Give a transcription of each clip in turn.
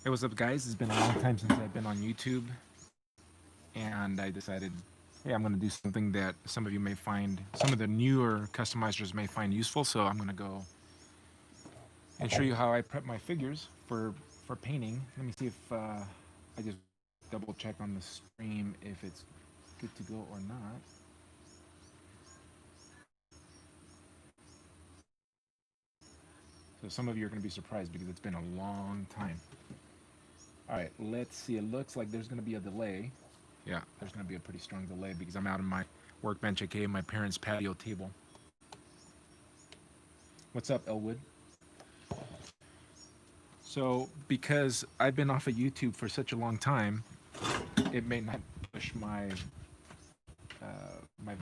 Hey, what's up, guys? It's been a long time since I've been on YouTube, and I decided, hey, I'm going to do something that some of you may find, some of the newer customizers may find useful. So I'm going to go and show you how I prep my figures for painting. Let me see if I just double check on the stream if it's good to go or not. So some of you are going to be surprised because it's been a long time. All right, let's see. It looks like there's going to be a delay. Yeah, there's going to be a pretty strong delay because I'm out on my workbench, aka my parents' patio table. What's up, Elwood? So, because I've been off of YouTube for such a long time, it may not push my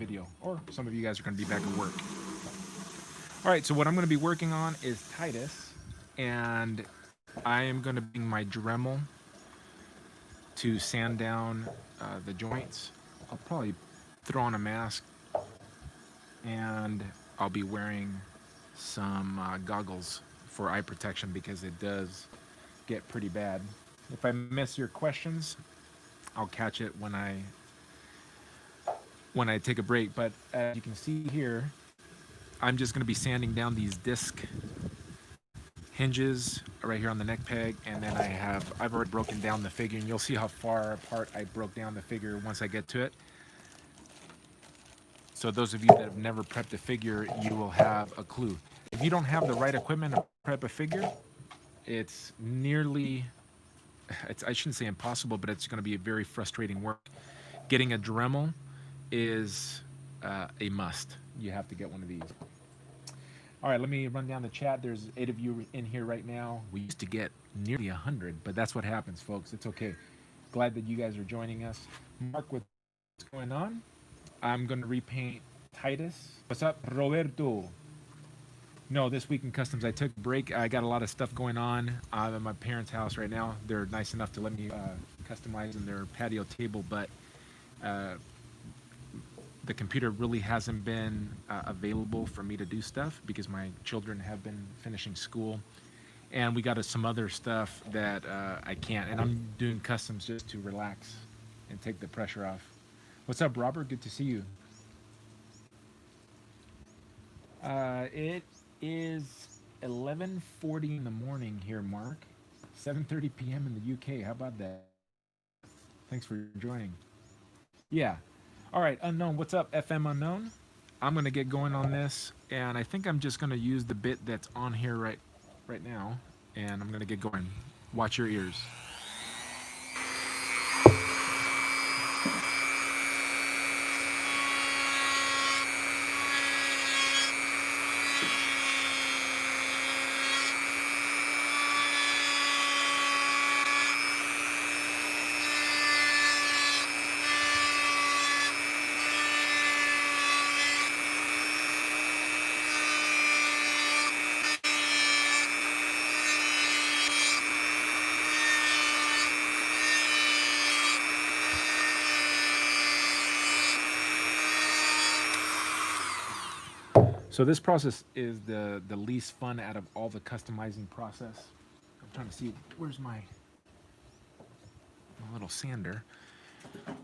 video, or some of you guys are going to be back at work. All right, so what I'm going to be working on is Titus, and I am going to bring my Dremel to sand down the joints. I'll probably throw on a mask, and I'll be wearing some goggles for eye protection because it does get pretty bad. If I miss your questions, I'll catch it when I take a break. But as you can see here, I'm just going to be sanding down these disc hinges right here on the neck peg, and then I've already broken down the figure, and you'll see how far apart I broke down the figure once I get to it. So those of you that have never prepped a figure, you will have a clue. If you don't have the right equipment to prep a figure, it's nearly, I shouldn't say impossible, but it's going to be a very frustrating work. Getting a Dremel is a must. You have to get one of these. All right, let me run down the chat. There's 8 of you in here right now. We used to get nearly 100, but that's what happens, folks. It's okay. Glad that you guys are joining us. Mark, what's going on? I'm going to repaint Titus. What's up, Roberto? No, this week in customs, I took a break. I got a lot of stuff going on. I'm at my parents' house right now. They're nice enough to let me customize in their patio table, but uh, the computer really hasn't been available for me to do stuff because my children have been finishing school, and we got some other stuff that I can't. And I'm doing customs just to relax and take the pressure off. What's up, Robert? Good to see you. It is 11:40 in the morning here, Mark. 7:30 p.m. in the UK. How about that? Thanks for joining. Yeah. All right, Unknown. What's up, FM Unknown? I'm gonna get going on this, and I think I'm just gonna use the bit that's on here right now, and I'm gonna get going. Watch your ears. So this process is the least fun out of all the customizing process. I'm trying to see where's my little sander.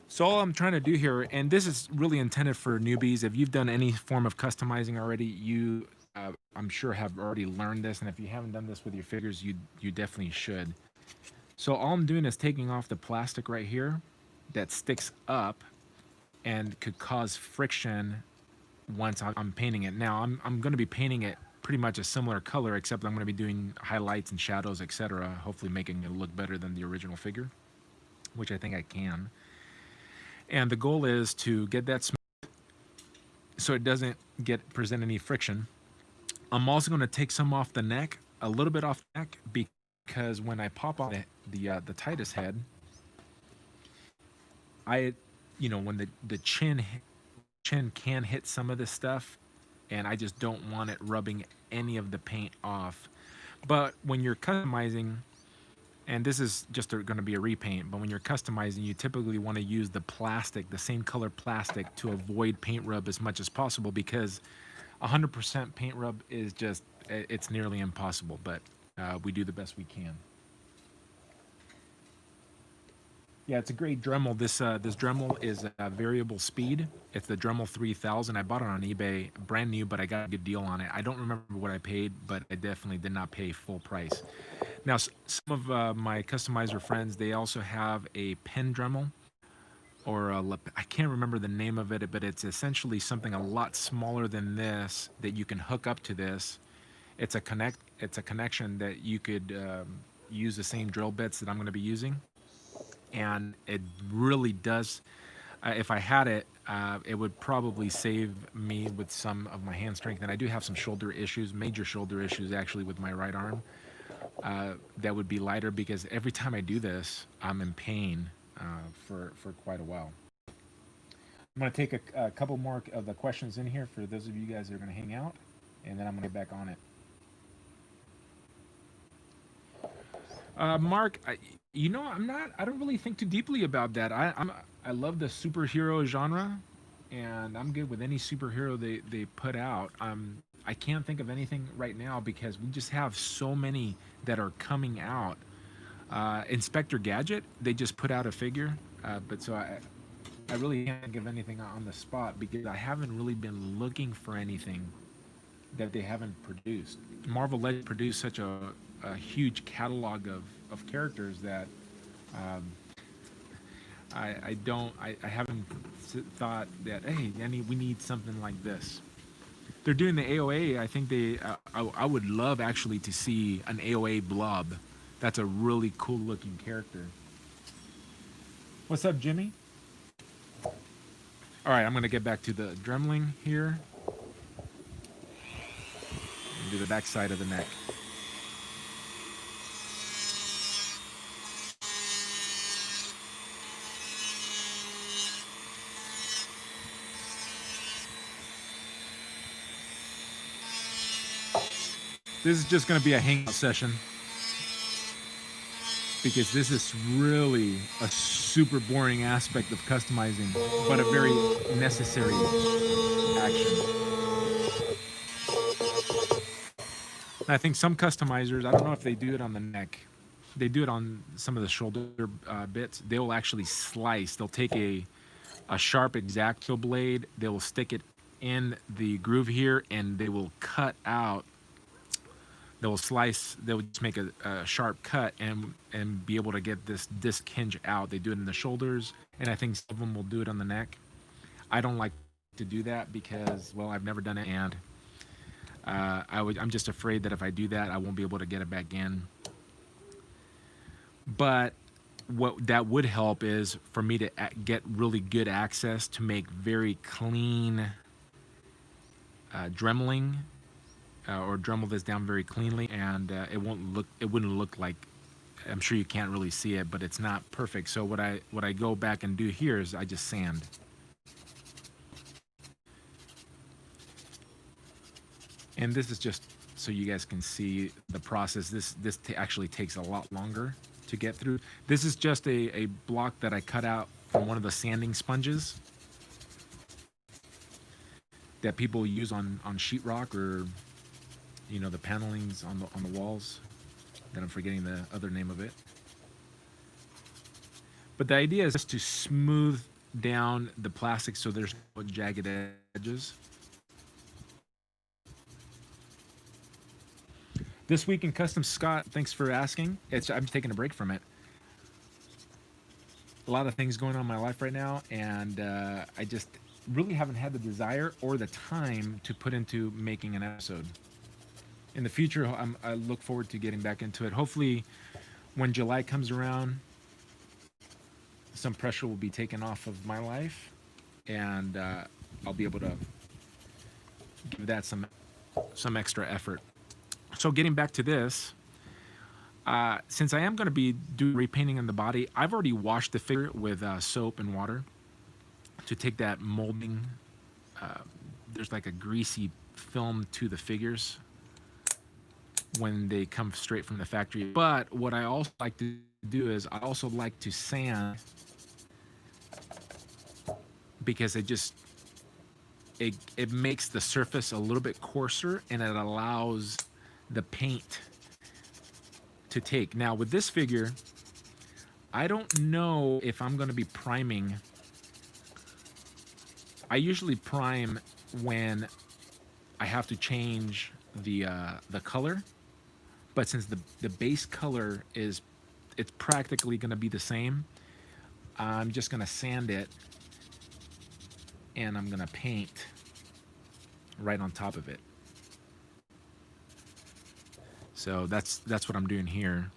So all I'm trying to do here, and this is really intended for newbies. If you've done any form of customizing already, you I'm sure have already learned this, and if you haven't done this with your figures, you definitely should. So all I'm doing is taking off the plastic right here that sticks up and could cause friction once I'm painting it. Now I'm going to be painting it pretty much a similar color, except I'm going to be doing highlights and shadows, etc. Hopefully making it look better than the original figure, which I think I can. And the goal is to get that smooth so it doesn't present any friction. I'm also going to take some off the neck, a little bit off the neck, because when I pop on the Titus head, when the chin can hit some of this stuff, and I just don't want it rubbing any of the paint off. But when you're customizing, and this is just going to be a repaint, but when you're customizing, you typically want to use the plastic, the same color plastic, to avoid paint rub as much as possible, because 100% paint rub is just, it's nearly impossible, but we do the best we can. Yeah, it's a great Dremel. This Dremel is a variable speed. It's the Dremel 3000. I bought it on eBay, brand new, but I got a good deal on it. I don't remember what I paid, but I definitely did not pay full price. Now, some of my customizer friends, they also have a pen Dremel, or I can't remember the name of it, but it's essentially something a lot smaller than this that you can hook up to this. It's a connection that you could use the same drill bits that I'm going to be using, and it really does. If I had it, it would probably save me with some of my hand strength. And I do have some shoulder issues, major shoulder issues actually with my right arm. That would be lighter because every time I do this, I'm in pain for quite a while. I'm going to take a couple more of the questions in here for those of you guys that are going to hang out, and then I'm going to get back on it. Mark, I don't really think too deeply about that. I love the superhero genre, and I'm good with any superhero they put out. I can't think of anything right now because we just have so many that are coming out. Inspector Gadget, they just put out a figure, but so I really can't think of anything on the spot because I haven't really been looking for anything that they haven't produced. Marvel Legends produced such a huge catalog of characters that um, I haven't thought that, hey, we need something like this. They're doing the AOA. I think I would love actually to see an AOA blob. That's a really cool looking character. What's up, Jimmy? All right, I'm gonna get back to the Dremeling here. And do the back side of the neck. This is just going to be a hangout session because this is really a super boring aspect of customizing, but a very necessary action. And I think some customizers, I don't know if they do it on the neck, they do it on some of the shoulder bits. They will actually slice. They'll take a sharp X-Acto blade, they will stick it in the groove here, and they will cut out. They will slice. They will just make a sharp cut and be able to get this disc hinge out. They do it in the shoulders, and I think some of them will do it on the neck. I don't like to do that because, well, I've never done it, and I'm just afraid that if I do that, I won't be able to get it back in. But what that would help is for me to get really good access to make very clean Dremeling or Dremel this down very cleanly, and it wouldn't look like. I'm sure you can't really see it, but it's not perfect. So what I go back and do here is I just sand. And this is just so you guys can see the process. This actually takes a lot longer to get through. This is just a block that I cut out from one of the sanding sponges that people use on sheetrock, or the panelings on the walls. That I'm forgetting the other name of it. But the idea is just to smooth down the plastic so there's no jagged edges. This week in custom, Scott, thanks for asking. I'm taking a break from it. A lot of things going on in my life right now, and I just really haven't had the desire or the time to put into making an episode. In the future, I look forward to getting back into it. Hopefully, when July comes around, some pressure will be taken off of my life, and I'll be able to give that some extra effort. So getting back to this, since I am going to be doing repainting on the body, I've already washed the figure with soap and water to take that molding. There's like a greasy film to the figures when they come straight from the factory. But what I also like to do is I also like to sand, because it makes the surface a little bit coarser, and it allows the paint to take. Now with this figure, I don't know if I'm going to be priming. I usually prime when I have to change the color, but since the base color is, it's practically going to be the same, I'm just going to sand it and I'm going to paint right on top of it. So that's what I'm doing here.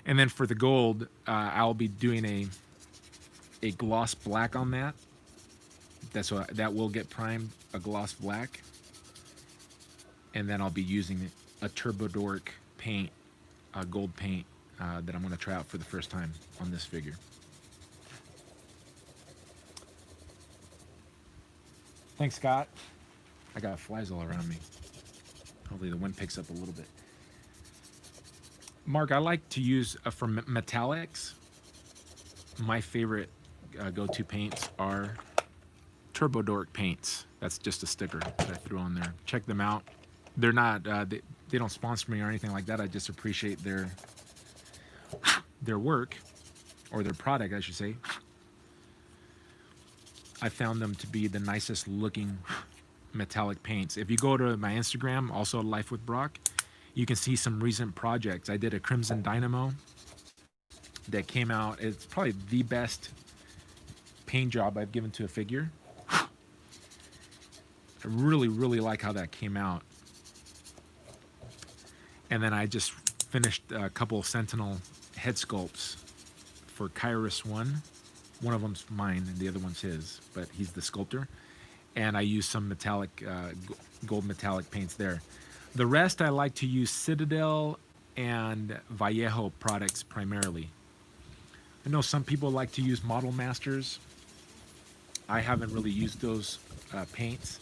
And then for the gold, I'll be doing a gloss black on that. That's what that will get primed, a gloss black. And then I'll be using a Turbodoric paint, a gold paint that I'm going to try out for the first time on this figure. Thanks, Scott. I got flies all around me. Hopefully the wind picks up a little bit. Mark, I like to use, for metallics, my favorite go-to paints are Turbodoric paints. That's just a sticker that I threw on there. Check them out. They're not, they don't sponsor me or anything like that. I just appreciate their work, or their product, I should say. I found them to be the nicest looking metallic paints. If you go to my Instagram, also Life with Brock, you can see some recent projects. I did a Crimson Dynamo that came out. It's probably the best paint job I've given to a figure. I really, really like how that came out. And then I just finished a couple of Sentinel head sculpts for Kairos 1. One of them's mine and the other one's his, but he's the sculptor. And I used some metallic, gold metallic paints there. The rest I like to use Citadel and Vallejo products primarily. I know some people like to use Model Masters. I haven't really used those paints.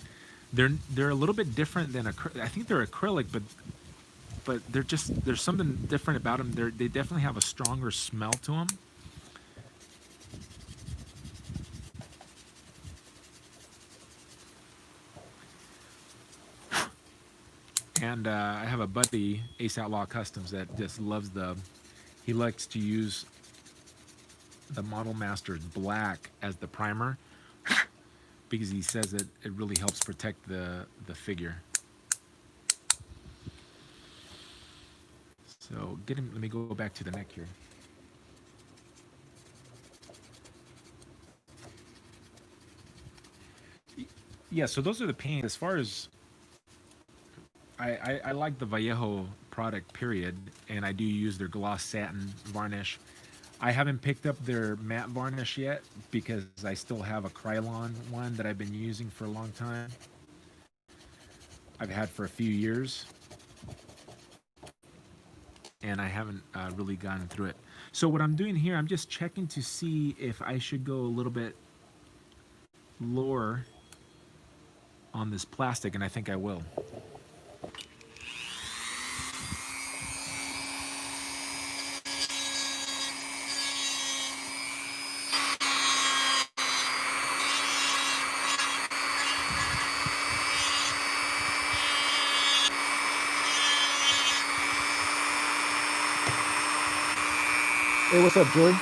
They're a little bit different than I think they're acrylic, but there's something different about them. They definitely have a stronger smell to them. And I have a buddy, Ace Outlaw Customs, that just loves he likes to use the Model Masters black as the primer because he says that it really helps protect the figure. So let me go back to the neck here. Yeah, so those are the paints. As far as I like the Vallejo product, period, and I do use their gloss satin varnish. I haven't picked up their matte varnish yet because I still have a Krylon one that I've been using for a long time. I've had for a few years, and I haven't really gotten through it. So what I'm doing here, I'm just checking to see if I should go a little bit lower on this plastic, and I think I will. Hey, what's up, Joey?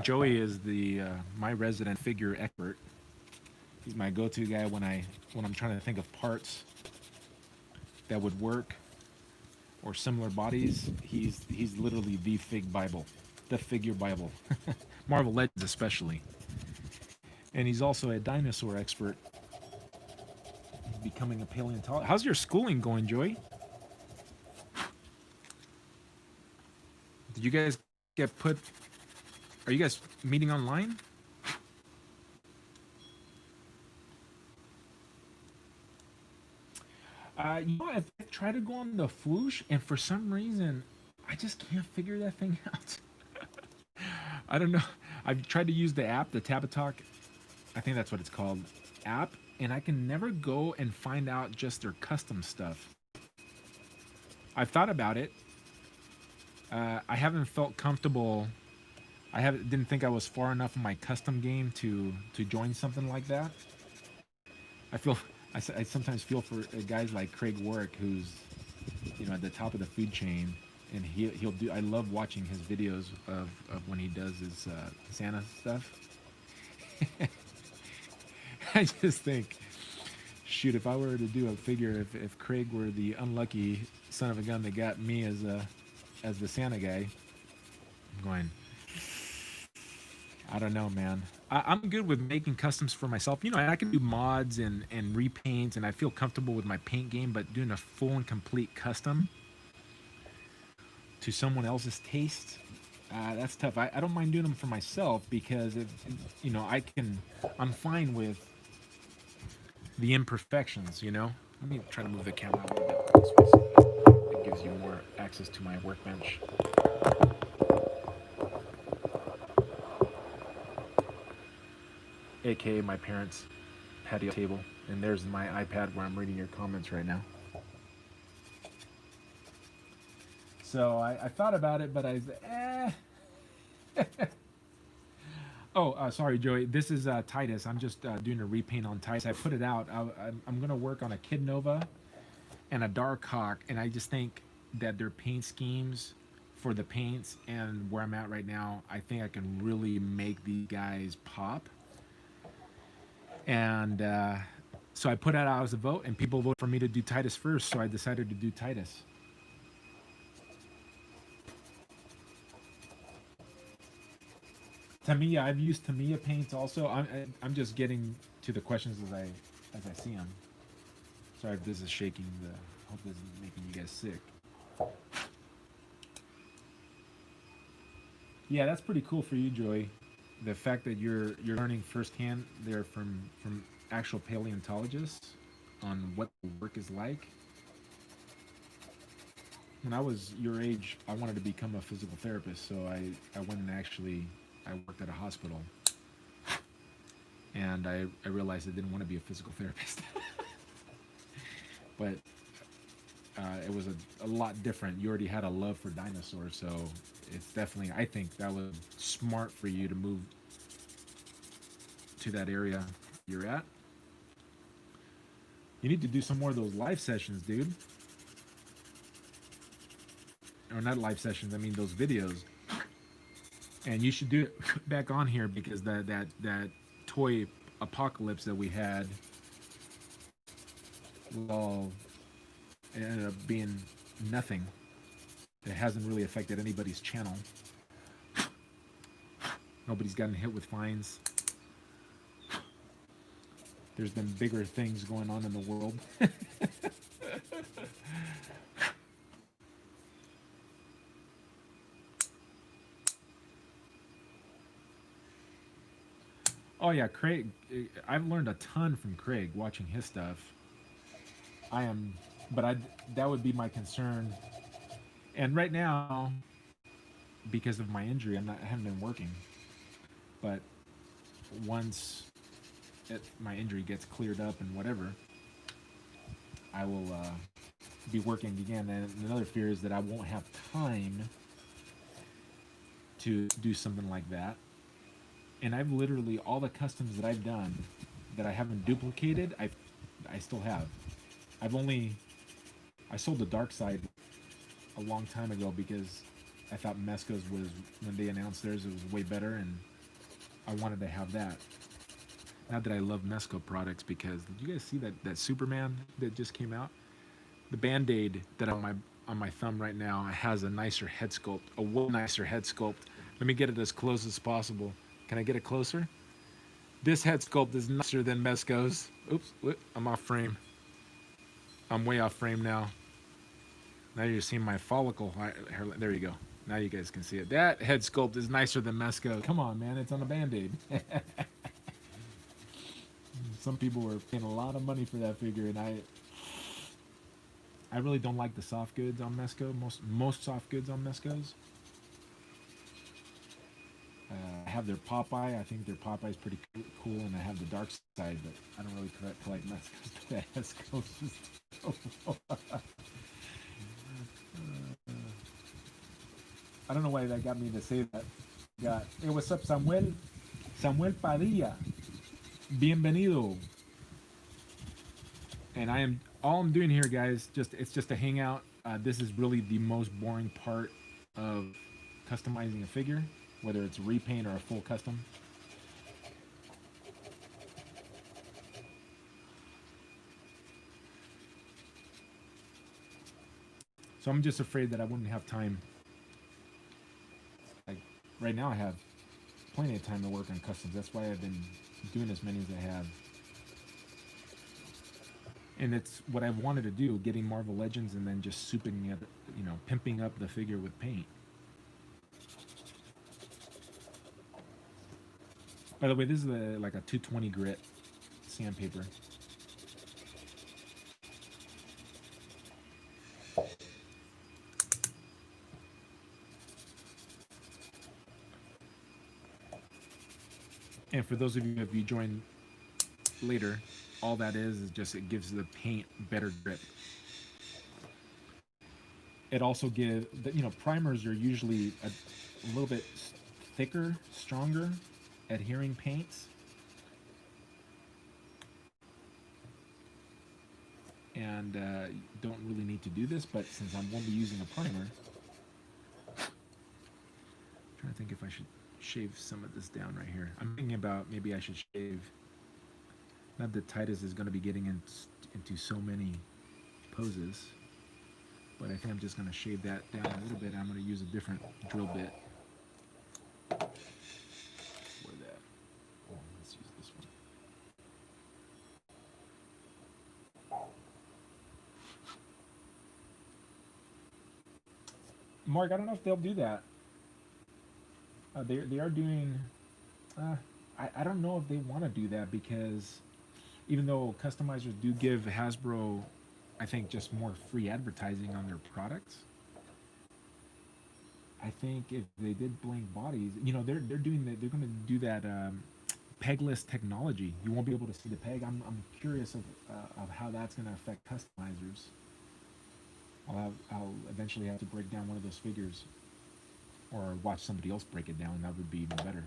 Joey is my resident figure expert. He's my go-to guy when I'm trying to think of parts that would work or similar bodies. He's literally the figure Bible, Marvel Legends especially. And he's also a dinosaur expert. He's becoming a paleontologist. How's your schooling going, Joey? Did you guys get put? Are you guys meeting online? I've tried to go on the Floosh, and for some reason, I just can't figure that thing out. I don't know. I've tried to use the app, the Tabatalk, I think that's what it's called, app, and I can never go and find out just their custom stuff. I've thought about it. I haven't felt comfortable. I haven't didn't think I was far enough in my custom game to join something like that. I feel I sometimes feel for guys like Craig Warwick, who's at the top of the food chain, and he'll do. I love watching his videos of when he does his Santa stuff. I just think, shoot, if I were to do a figure, if Craig were the unlucky son of a gun that got me as the Santa guy, I'm going, I don't know, man. I'm good with making customs for myself. I can do mods and repaints, and I feel comfortable with my paint game, but doing a full and complete custom to someone else's taste, that's tough. I don't mind doing them for myself because, I'm fine with the imperfections, Let me try to move the camera a little bit this way so it gives you more access to my workbench. AKA my parents' patio table. And there's my iPad where I'm reading your comments right now. So I thought about it, but I was, Oh, sorry, Joey. This is Titus. I'm just doing a repaint on Titus. I put it out. I'm going to work on a Kid Nova and a Dark Hawk, and I just think that their paint schemes for the paints and where I'm at right now, I think I can really make these guys pop. And so I put it out as a vote, and people voted for me to do Titus first, so I decided to do Titus. Tamiya, I've used Tamiya paints also. I'm just getting to the questions as I see them. Sorry if this is shaking. Hope this isn't making you guys sick. Yeah, that's pretty cool for you, Joey. The fact that you're learning firsthand there from actual paleontologists on what the work is like. When I was your age, I wanted to become a physical therapist, so I went and I worked at a hospital, and I realized I didn't want to be a physical therapist. But it was a lot different. You already had a love for dinosaurs, so it's definitely, I think that was smart for you to move to that area you're at. You need to do some more of those live sessions, dude. Or not live sessions, I mean those videos. And you should do it back on here because that toy apocalypse that we had, well, it ended up being nothing. It hasn't really affected anybody's channel. Nobody's gotten hit with fines. There's been bigger things going on in the world. Oh yeah, Craig. I've learned a ton from Craig watching his stuff. But that would be my concern. And right now, because of my injury, I haven't been working. But once my injury gets cleared up and whatever, I will be working again. And another fear is that I won't have time to do something like that. And I've literally, all the customs that I've done that I haven't duplicated, I still have. I sold the dark side a long time ago because I thought Mesco's was, when they announced theirs, it was way better, and I wanted to have that. Not that I love Mesco products, because did you guys see that Superman that just came out? The Band-Aid that on my thumb right now has a nicer head sculpt, a way nicer head sculpt. Let me get it as close as possible. Can I get it closer? This head sculpt is nicer than Mesco's. Oops, I'm off frame. I'm way off frame now. Now you're seeing my follicle. There you go. Now you guys can see it. That head sculpt is nicer than Mesco. Come on, man. It's on a Band-Aid. Some people were paying a lot of money for that figure, and I really don't like the soft goods on Mesco. Most soft goods on Mesco's. I have their Popeye. I think their Popeye is pretty cool, and I have the dark side, but I don't really collect Mezcos. The Escos just I don't know why that got me to say that. Hey, what's up, Samuel? Samuel Padilla. Bienvenido. And all I'm doing here, guys. It's just a hangout. This is really the most boring part of customizing a figure, whether it's a repaint or a full custom. So I'm just afraid that I wouldn't have time. Like right now, I have plenty of time to work on customs. That's why I've been doing as many as I have. And it's what I've wanted to do, getting Marvel Legends and then just souping it, pimping up the figure with paint. By the way, this is like a 220 grit sandpaper. And for those of you, if you join later, all that is just it gives the paint better grip. It also gives, primers are usually a little bit thicker, stronger, adhering paints. And don't really need to do this, but since I won't be using a primer, I'm trying to think if I should shave some of this down right here. I'm thinking about maybe I should shave. Not that Titus is going to be getting into so many poses, but I think I'm just going to shave that down a little bit. I'm going to use a different drill bit for that. Oh, let's use this one. Mark, I don't know if they'll do that. They are doing. I don't know if they want to do that because even though customizers do give Hasbro, I think, just more free advertising on their products, I think if they did blank bodies, they're doing that. They're going to do that pegless technology. You won't be able to see the peg. I'm curious of how that's going to affect customizers. I'll eventually have to break down one of those figures, or watch somebody else break it down. That would be even better.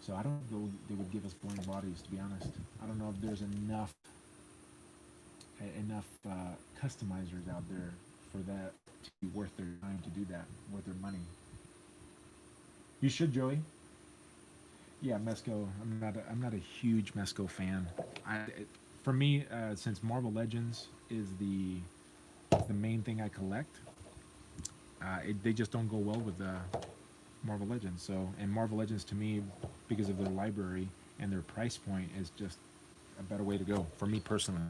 So I don't know if they would give us blank bodies, to be honest. I don't know if there's enough customizers out there for that to be worth their time to do that, worth their money. You should, Joey. Yeah, Mezco. I'm not a huge Mezco fan. For me, since Marvel Legends is the main thing I collect, they just don't go well with Marvel Legends. And Marvel Legends to me, because of their library and their price point, is just a better way to go for me personally.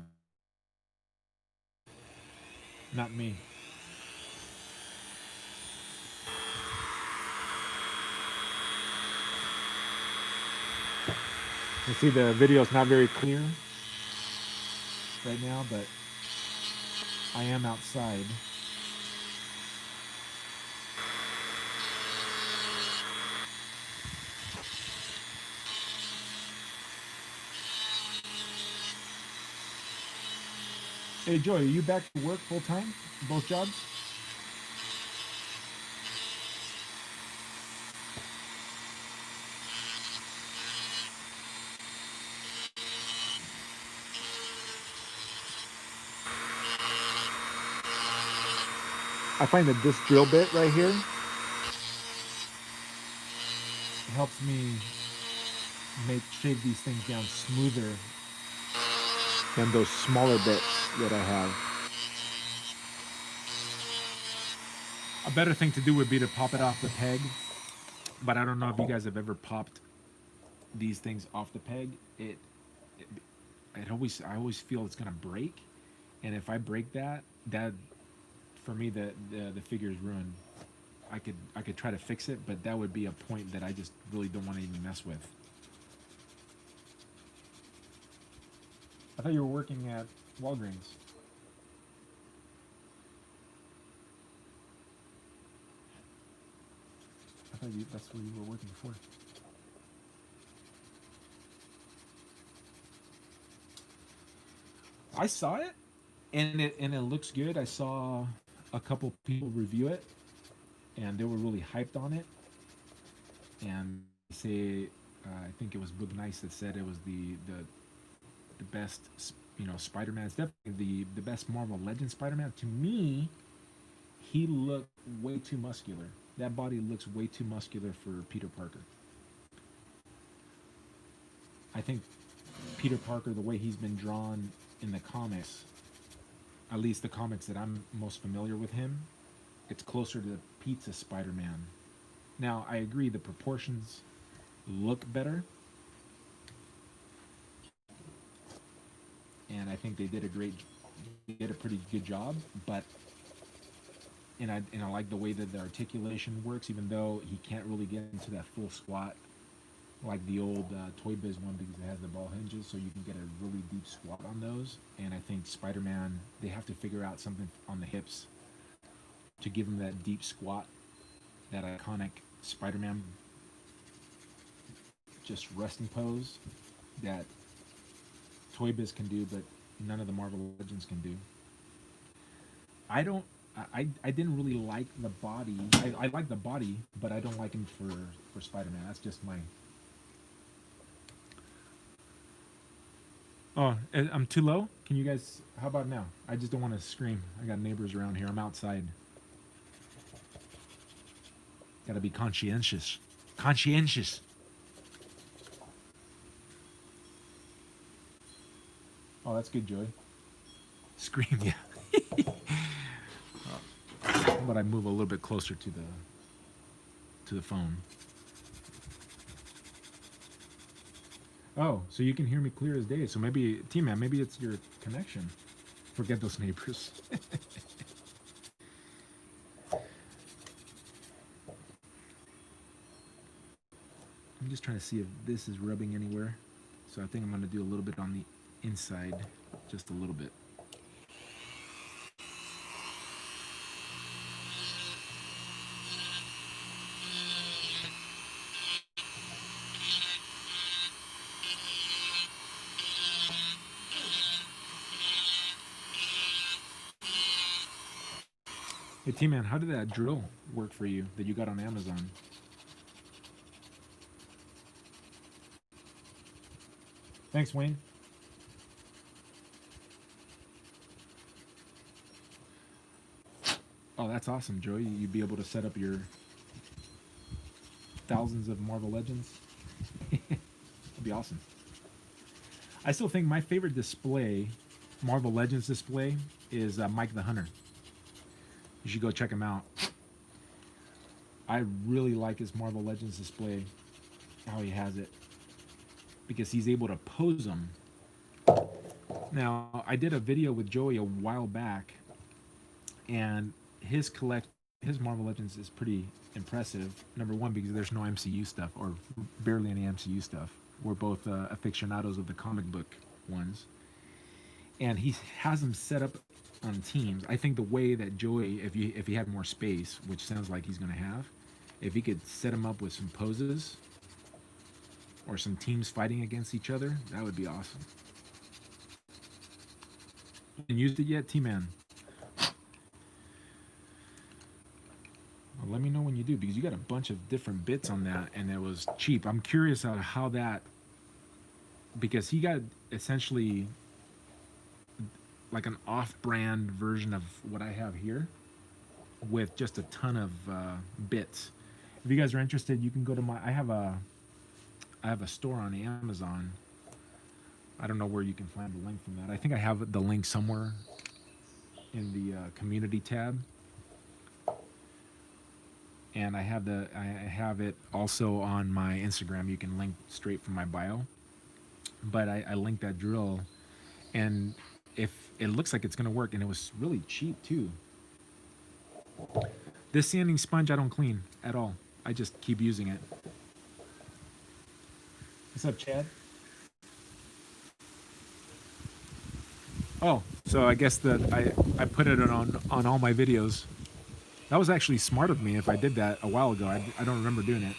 Not me. You see the video is not very clear right now, but I am outside. Hey, Joy, are you back to work full time? Both jobs? I find that this drill bit right here helps me shave these things down smoother than those smaller bits that I have. A better thing to do would be to pop it off the peg, but I don't know if you guys have ever popped these things off the peg. I always feel it's gonna break, and if I break that for me the figure is ruined. I could try to fix it, but that would be a point that I just really don't want to even mess with. I thought you were working at Walgreens. I thought that's where you were working before. I saw it, and it looks good. I saw a couple people review it, and they were really hyped on it. And they say, I think it was Book Nice that said it was the best, Spider-Man. It's definitely the best Marvel Legends Spider-Man. To me, he looked way too muscular. That body looks way too muscular for Peter Parker. I think Peter Parker, the way he's been drawn in the comics, at least the comics that I'm most familiar with him, it's closer to the Pizza Spider-Man. Now, I agree the proportions look better, and I think they did a pretty good job. But and I like the way that the articulation works, even though he can't really get into that full squat like the old Toy Biz one, because it has the ball hinges, so you can get a really deep squat on those. And I think Spider-Man, they have to figure out something on the hips to give him that deep squat, that iconic Spider-Man just resting pose that Toy Biz can do, but none of the Marvel Legends can do. I didn't really like the body. I like the body, but I don't like him for Spider-Man. That's just my... Oh, I'm too low? Can you guys... How about now? I just don't want to scream. I got neighbors around here. I'm outside. Gotta be conscientious. Conscientious. Oh, that's good, Joey. Scream, yeah. How about I move a little bit closer to the phone? Oh, so you can hear me clear as day. So maybe, T-Man, maybe it's your connection. Forget those neighbors. I'm just trying to see if this is rubbing anywhere. So I think I'm going to do a little bit on the inside, just a little bit. Hey, T-Man, how did that drill work for you that you got on Amazon? Thanks, Wayne. Oh, that's awesome, Joey. You'd be able to set up your thousands of Marvel Legends. That'd be awesome. I still think my favorite display, Marvel Legends display, is Mike the Hunter. You should go check him out. I really like his Marvel Legends display, how he has it, because he's able to pose them. Now, I did a video with Joey a while back, and his Marvel Legends is pretty impressive. Number one, because there's no MCU stuff, or barely any MCU stuff. We're both aficionados of the comic book ones. And he has them set up on teams. I think the way that Joey, if he had more space, which sounds like he's going to have, if he could set them up with some poses or some teams fighting against each other, that would be awesome. You haven't used it yet, T-Man? Well, let me know when you do, because you got a bunch of different bits on that, and it was cheap. I'm curious on how that, because he got essentially like an off-brand version of what I have here with just a ton of bits. If you guys are interested, you can go to I have a store on Amazon. I don't know where you can find the link from that. I think I have the link somewhere in the community tab. And I have it also on my Instagram. You can link straight from my bio. But I linked that drill, and if it looks like it's going to work, and it was really cheap too. This sanding sponge I don't clean at all. I just keep using it. What's up, Chad? Oh, so I guess that I put it on all my videos. That was actually smart of me if I did that a while ago. I don't remember doing it.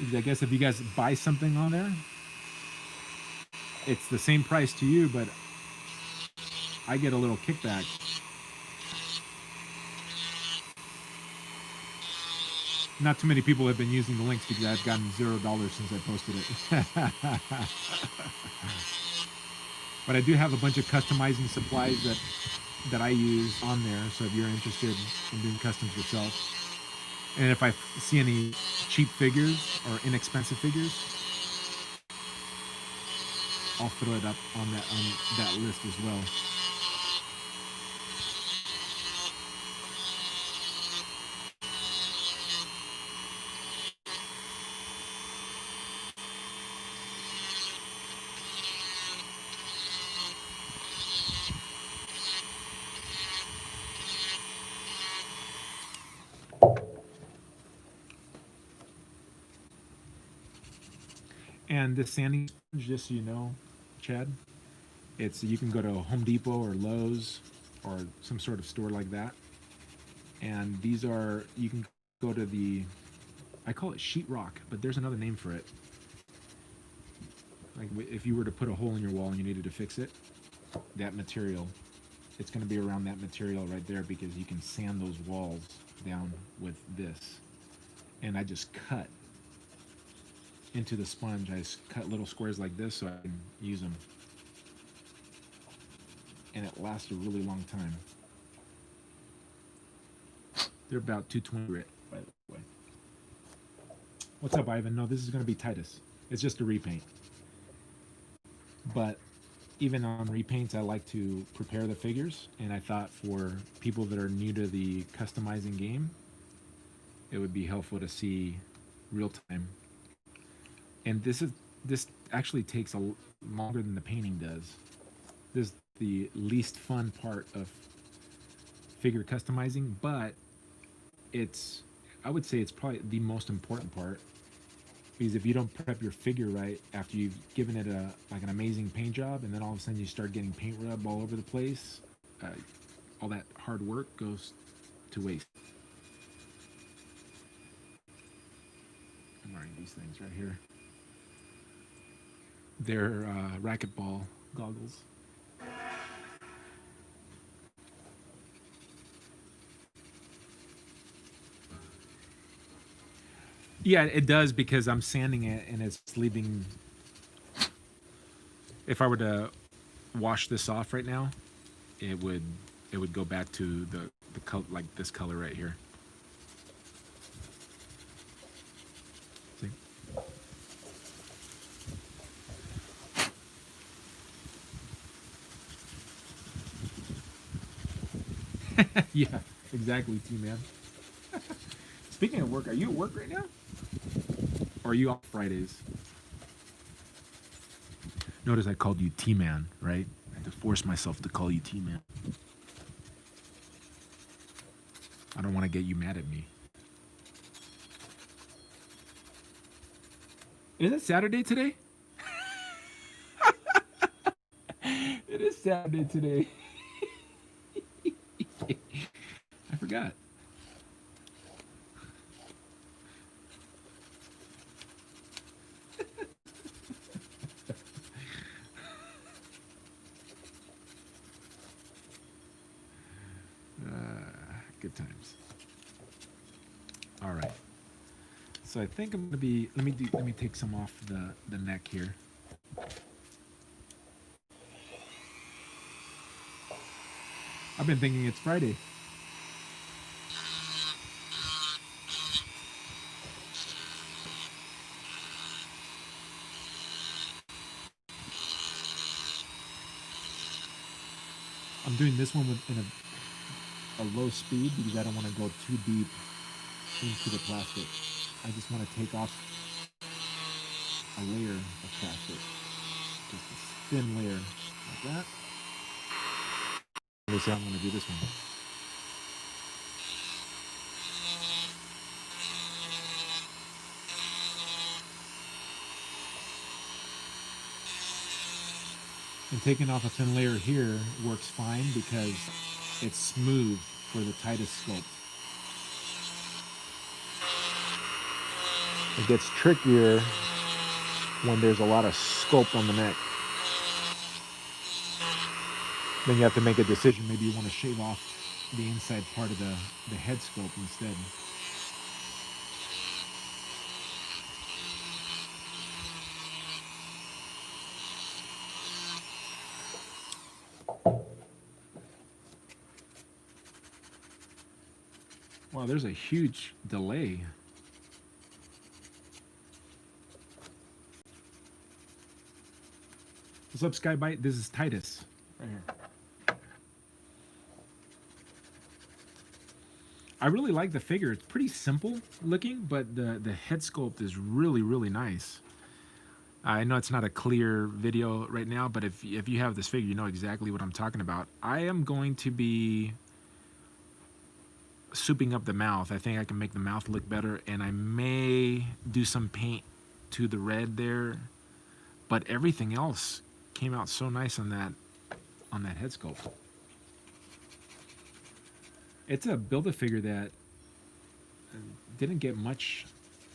Because I guess if you guys buy something on there, it's the same price to you, but I get a little kickback. Not too many people have been using the links because I've gotten $0 since I posted it. But I do have a bunch of customizing supplies that I use on there. So if you're interested in doing customs yourself, and if I see any cheap figures or inexpensive figures, I'll throw it up on that list as well. And this sanding sponge, just so you know, Chad, you can go to Home Depot or Lowe's or some sort of store like that, and these are, you can go to I call it sheetrock, but there's another name for it. Like if you were to put a hole in your wall and you needed to fix it, that material, it's going to be around that material right there, because you can sand those walls down with this. And I just cut into the sponge. I cut little squares like this so I can use them. And it lasts a really long time. They're about 220 grit, by the way. What's up, Ivan? No, this is going to be Titus. It's just a repaint. But even on repaints, I like to prepare the figures. And I thought for people that are new to the customizing game, it would be helpful to see real time. And this actually takes longer than the painting does. This is the least fun part of figure customizing, but I would say it's probably the most important part, because if you don't prep your figure right after you've given it an amazing paint job, and then all of a sudden you start getting paint rub all over the place, all that hard work goes to waste. I'm wearing these things right here. They're racquetball goggles. Yeah, it does, because I'm sanding it and it's leaving. If I were to wash this off right now, it would go back to the color, like this color right here. See? Yeah, exactly, T-Man. Speaking of work, are you at work right now? Or are you off Fridays? Notice I called you T-Man, right? I had to force myself to call you T-Man. I don't want to get you mad at me. Is it Saturday today? It is Saturday today. I forgot. Good times. All right. So I think I'm gonna be. Let me take some off the neck here. I've been thinking it's Friday. I'm doing this one in a low speed because I don't want to go too deep into the plastic. I just want to take off a layer of plastic, just a thin layer like that. Let's see how I'm going to do this one. And taking off a thin layer here works fine because it's smooth for the Titus sculpt. It gets trickier when there's a lot of sculpt on the neck. Then you have to make a decision. Maybe you want to shave off the inside part of the head sculpt instead. Wow, there's a huge delay. What's up, Skybite? This is Titus. Right here. I really like the figure. It's pretty simple looking, but the head sculpt is really, really nice. I know it's not a clear video right now, but if you have this figure, you know exactly what I'm talking about. I am going to be souping up the mouth. I think I can make the mouth look better, and I may do some paint to the red there, but everything else came out so nice on that head sculpt. It's a Build-A-Figure that didn't get much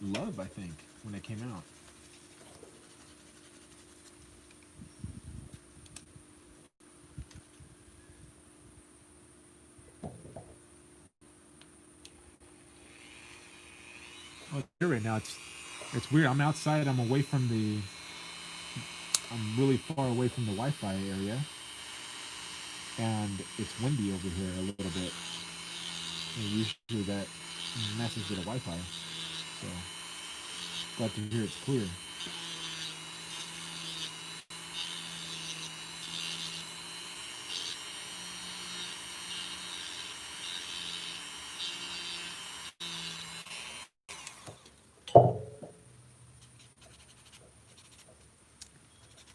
love, I think, when it came out. Oh, here right now it's weird. I'm outside. I'm away from the. I'm really far away from the Wi-Fi area, and it's windy over here a little bit. And usually that messes with the Wi-Fi. So glad to hear it's clear.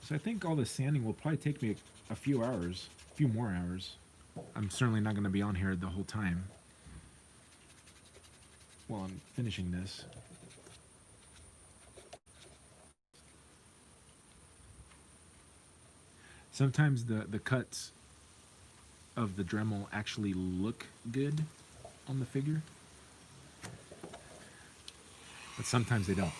So I think all the sanding will probably take me a few hours, a few more hours. I'm certainly not going to be on here the whole time while I'm finishing this. Sometimes the cuts of the Dremel actually look good on the figure, but sometimes they don't.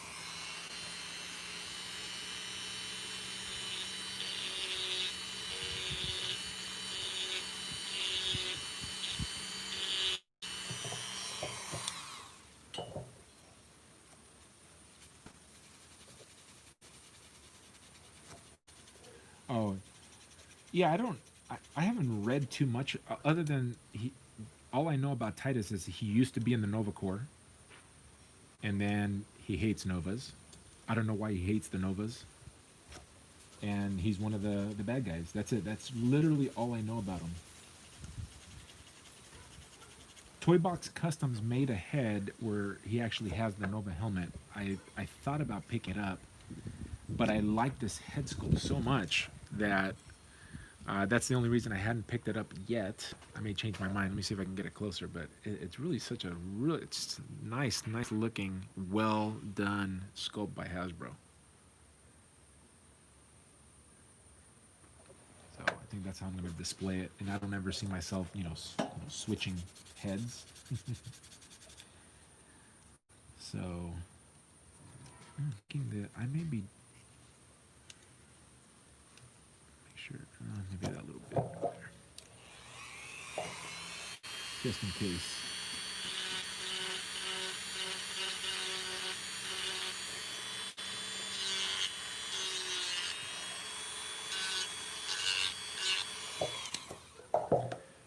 Oh, yeah, I haven't read too much other than all I know about Titus is he used to be in the Nova Corps, and then he hates Novas. I don't know why he hates the Novas, and he's one of the bad guys. That's it. That's literally all I know about him. Toy Box Customs made a head where he actually has the Nova helmet. I thought about picking it up, but I like this head sculpt so much that that's the only reason I hadn't picked it up yet. I may change my mind. Let me see if I can get it closer. But it's really such a it's nice looking, well done sculpt by Hasbro. So I think that's how I'm going to display it. And I don't ever see myself, switching heads. So I'm thinking that I may be. Make sure maybe that little bit there, just in case.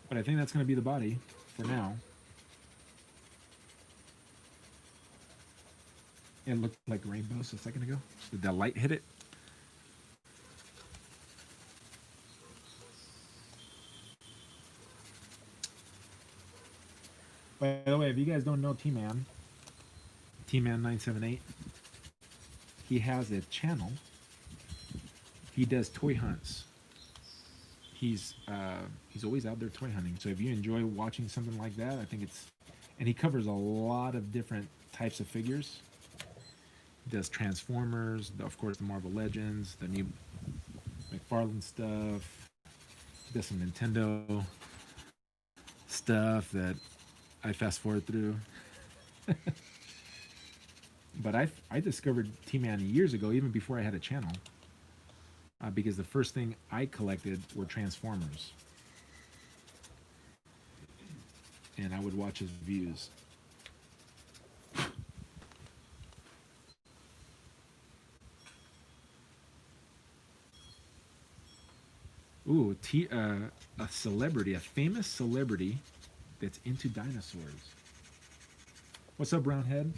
But I think that's going to be the body for now. It looked like rainbows a second ago. Did that light hit it? By the way, if you guys don't know T-Man 978, he has a channel. He does toy hunts. He's always out there toy hunting. So if you enjoy watching something like that, I think it's, and he covers a lot of different types of figures. He does Transformers, of course, the Marvel Legends, the new McFarlane stuff. There's some Nintendo stuff that I fast forward through. But I discovered T-Man years ago, even before I had a channel, because the first thing I collected were Transformers, and I would watch his reviews. Ooh, a celebrity, a famous celebrity that's into dinosaurs. What's up, Brownhead?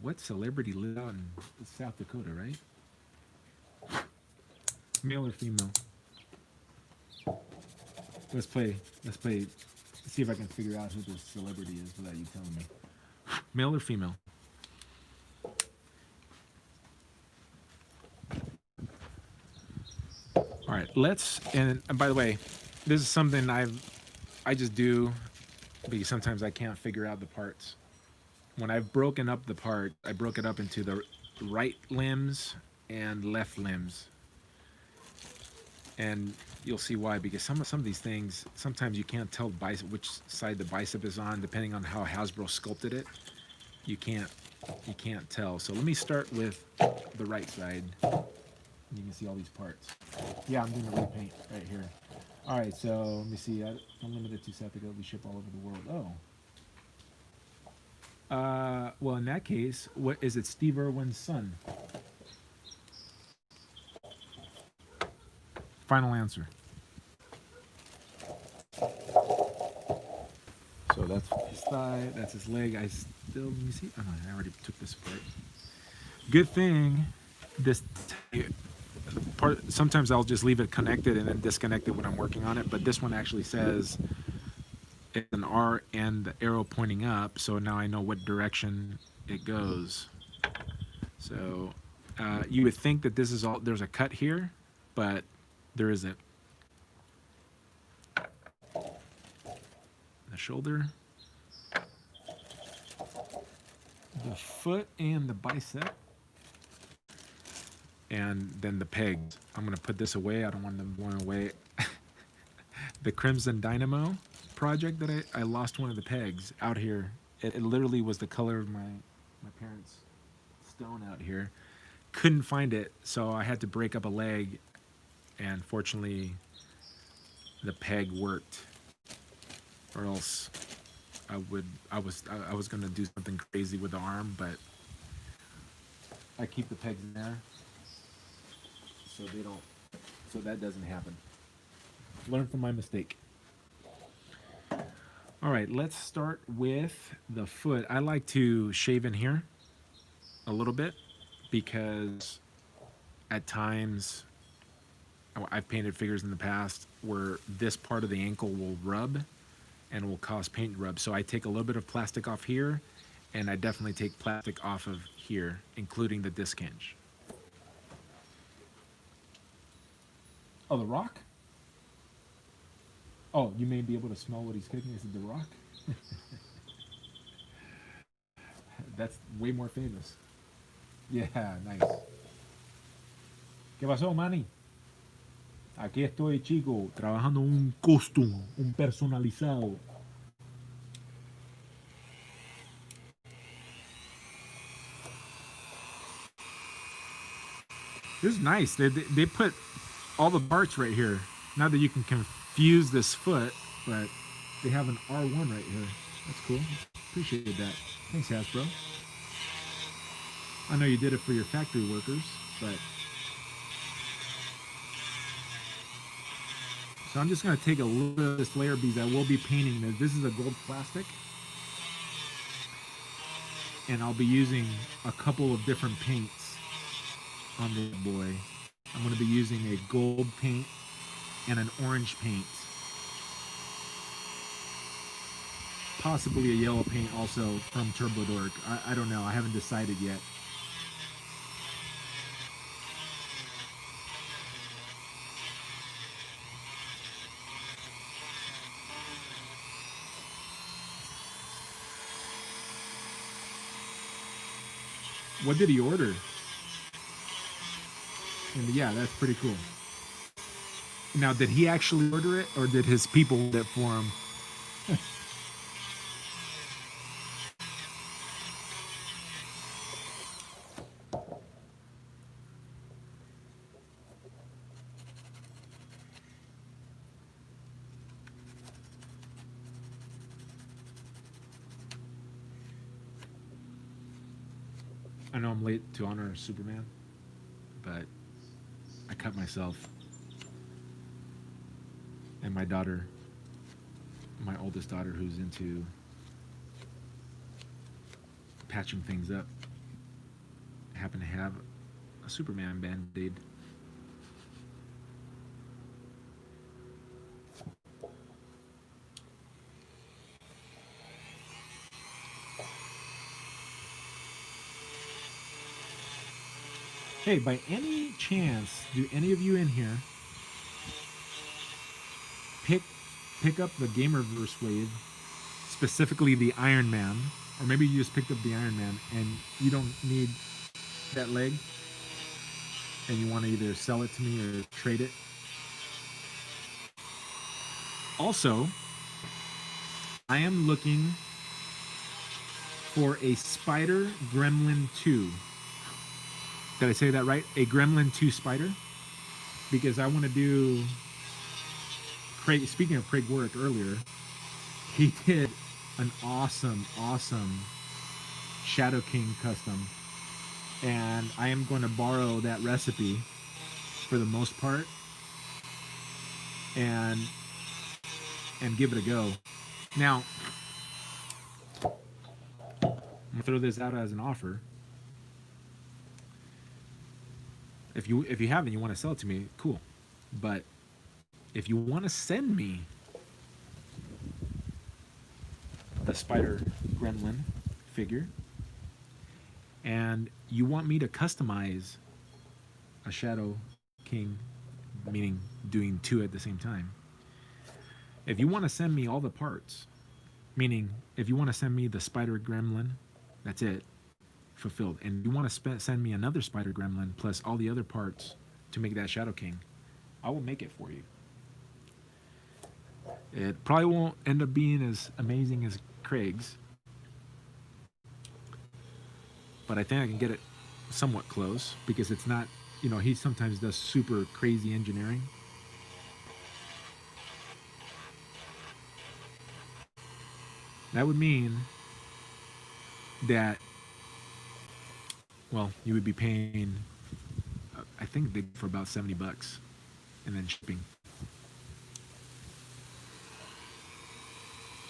What celebrity lives out in South Dakota, right? Male or female? Let's play. Let's see if I can figure out who this celebrity is without you telling me. Male or female? All right, and by the way, this is something I just do because sometimes I can't figure out the parts. When I've broken up the part, I broke it up into the right limbs and left limbs. And you'll see why, because some of these things, sometimes you can't tell which side the bicep is on, depending on how Hasbro sculpted it. You can't tell. So let me start with the right side. You can see all these parts. Yeah, I'm doing the repaint right here. All right, so let me see. Unlimited to South Dakota. We ship all over the world. Oh. Well, in that case, what is it? Steve Irwin's son. Final answer. So that's his thigh. That's his leg. Let me see. Oh no, I already took this apart. Good thing this part. Sometimes I'll just leave it connected and then disconnect it when I'm working on it. But this one actually says it's an R and the arrow pointing up, so now I know what direction it goes. So you would think that this is all. There's a cut here, but there isn't. The shoulder, the foot, and the bicep. And then the pegs. I'm going to put this away. I don't want them going away. The Crimson Dynamo project that I lost one of the pegs out here. It literally was the color of my parents' stone out here. Couldn't find it, so I had to break up a leg. And fortunately, the peg worked. Or else I was going to do something crazy with the arm, but I keep the pegs in there. So that doesn't happen. Learn from my mistake. All right, let's start with the foot. I like to shave in here a little bit because at times I've painted figures in the past where this part of the ankle will rub and will cause paint rub. So I take a little bit of plastic off here, and I definitely take plastic off of here, including the disc hinge. Oh, the rock? Oh, you may be able to smell what he's cooking. Is it the rock? That's way more famous. Yeah, nice. ¿Qué pasó, Manny? Aquí estoy, chico, trabajando un costume, un personalizado. This is nice. They put all the parts right here. Not that you can confuse this foot, but they have an R1 right here. That's cool. Appreciate that. Thanks, Hasbro. I know you did it for your factory workers, but... So I'm just going to take a little bit of this layer because I will be painting this. This is a gold plastic. And I'll be using a couple of different paints on this boy. I'm going to be using a gold paint and an orange paint. Possibly a yellow paint also from Turbo Dork. I don't know. I haven't decided yet. What did he order? And yeah, that's pretty cool. Now, did he actually order it, or did his people order it for him? I know I'm late to honor Superman, but I cut myself. And my daughter, my oldest daughter, who's into patching things up, happened to have a Superman band-aid. Hey, by any chance, do any of you in here pick up the Gamerverse wave, specifically the Iron Man, or maybe you just picked up the Iron Man and you don't need that leg, and you want to either sell it to me or trade it? Also, I am looking for a Spider Gremlin 2. Did I say that right? A Gremlin 2 Spider? Because I want to do Craig. Speaking of Craig Warwick earlier, he did an awesome Shadow King custom, and I am going to borrow that recipe for the most part and give it a go. Now, I'm gonna throw this out as an offer. If you have it and you want to sell it to me, cool. But if you want to send me the Spider Gremlin figure and you want me to customize a Shadow King, meaning doing two at the same time, if you want to send me all the parts, meaning if you want to send me the Spider Gremlin, that's it, fulfilled, and you want to send me another Spider Gremlin plus all the other parts to make that Shadow King, I will make it for you. It probably won't end up being as amazing as Craig's, but I think I can get it somewhat close, because it's not, he sometimes does super crazy engineering. That would mean that, well, you would be paying, I think they for about $70 and then shipping.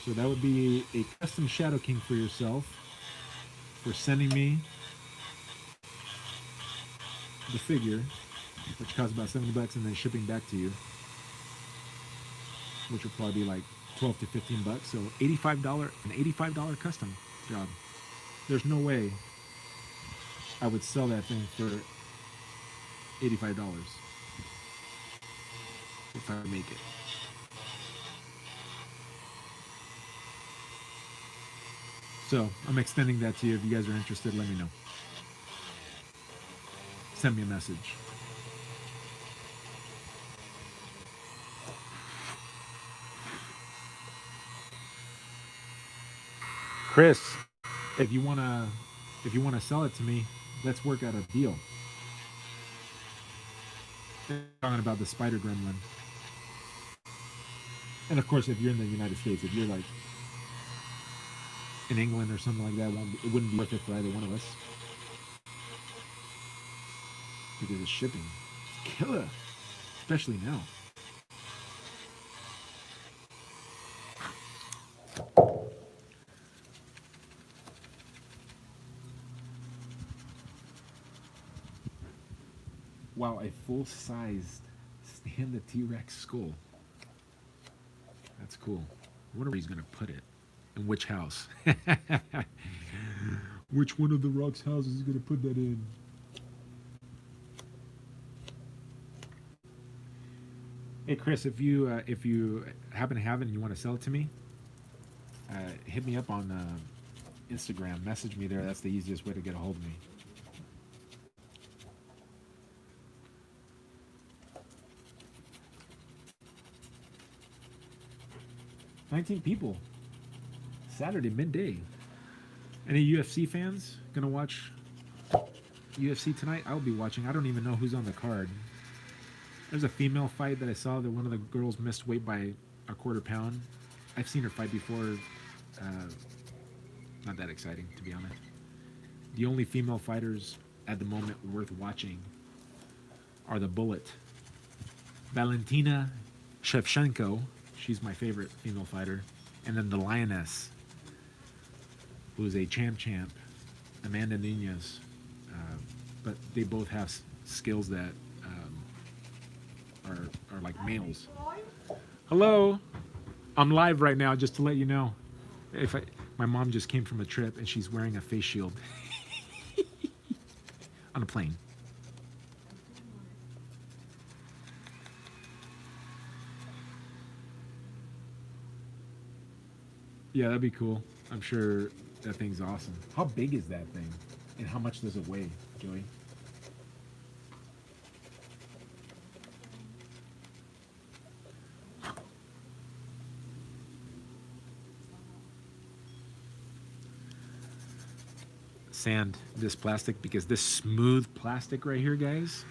So that would be a custom Shadow King for yourself for sending me the figure, which costs about $70, and then shipping back to you, which would probably be like $12 to $15. So an $85 custom job. There's no way I would sell that thing for $85 if I make it. So I'm extending that to you. If you guys are interested, let me know. Send me a message. Chris, if you wanna sell it to me, let's work out a deal. Talking about the Spider Gremlin, and of course, if you're in the United States, if you're like in England or something like that, it wouldn't be worth it for either one of us, because it's shipping. It's killer, especially now. Wow, a full-sized Stan the T-Rex skull. That's cool. I wonder where he's gonna put it. In which house? Which one of the Rock's houses is gonna put that in? Hey Chris, if you happen to have it and you want to sell it to me, hit me up on Instagram. Message me there. That's the easiest way to get a hold of me. 19 people. Saturday midday. Any UFC fans gonna watch UFC tonight? I'll be watching. I don't even know who's on the card. There's a female fight that I saw that one of the girls missed weight by a quarter pound. I've seen her fight before. Not that exciting, to be honest. The only female fighters at the moment worth watching are the Bullet. Valentina Shevchenko, she's my favorite female fighter. And then the Lioness, who's a champ, Amanda Nunez. But they both have skills that are like males. Hello, I'm live right now, just to let you know. My mom just came from a trip and she's wearing a face shield on a plane. Yeah, that'd be cool. I'm sure that thing's awesome. How big is that thing? And how much does it weigh, Joey? Sand this plastic, because this smooth plastic right here, guys,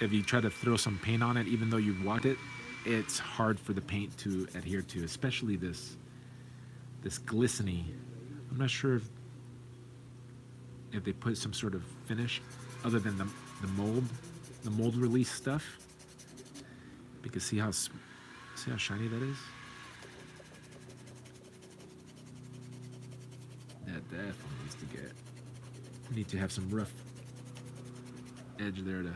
if you try to throw some paint on it, even though you've washed it, it's hard for the paint to adhere to, especially this glistening. I'm not sure if they put some sort of finish other than the mold release stuff, because see how shiny that is. That definitely needs to get. Need to have some rough edge there to.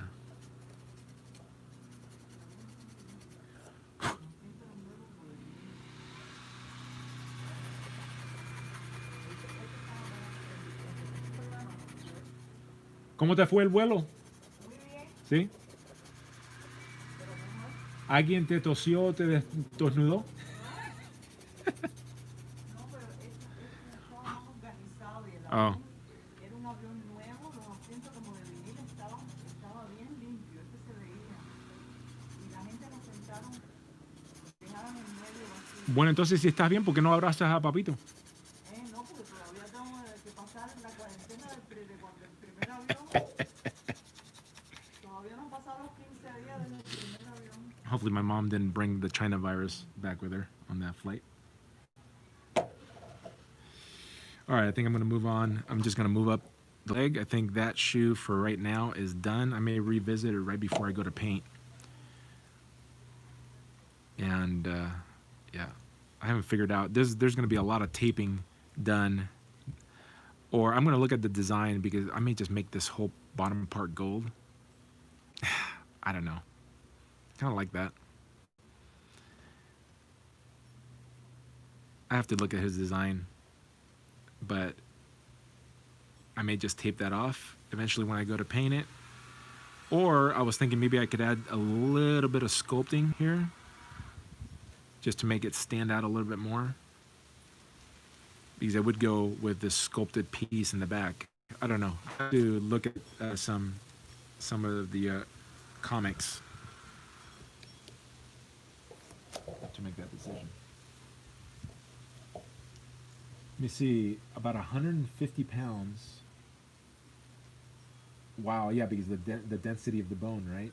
¿Cómo te fue el vuelo? Muy bien. ¿Sí? ¿Alguien te tosió, te desnudó? No, pero estaba más organizado y el Oh. era un avión nuevo, los asientos como de vinil estaba bien limpio, se veía. Y la gente nos sentaron, dejaban en medio vacío. Bueno, entonces si estás bien, ¿por qué no abrazas a Papito? No, porque todavía tengo que pasar la cuarentena del primer avión. Todavía no han pasado los 15 días desde el primer avión. Hopefully my mom didn't bring the China virus back with her on that flight. All right, I think I'm going to move on. I'm just going to move up the leg. I think that shoe for right now is done. I may revisit it right before I go to paint. And yeah, I haven't figured out. There's going to be a lot of taping done. Or I'm going to look at the design, because I may just make this whole bottom part gold. I don't know. Kind of like that. I have to look at his design. But I may just tape that off eventually when I go to paint it. Or I was thinking maybe I could add a little bit of sculpting here, just to make it stand out a little bit more, because I would go with this sculpted piece in the back. I don't know. I have to look at some of the comics to make that decision. Let me see, about 150 pounds. Wow, yeah, because the density of the bone, right?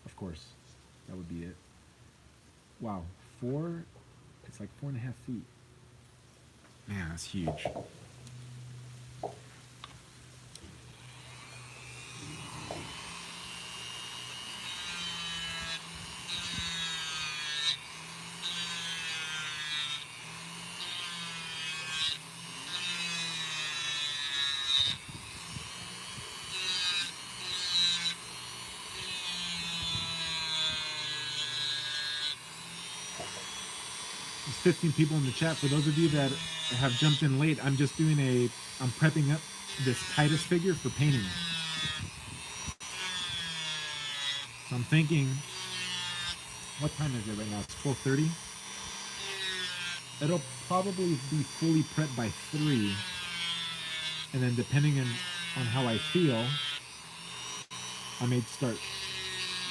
Of course, that would be it. Wow, it's like 4.5 feet. Man, that's huge. There's 15 people in the chat. For those of you that have jumped in late, I'm prepping up this Titus figure for painting. So I'm thinking, what time is it right now? It's 12:30. It'll probably be fully prepped by 3. And then depending on how I feel, I may start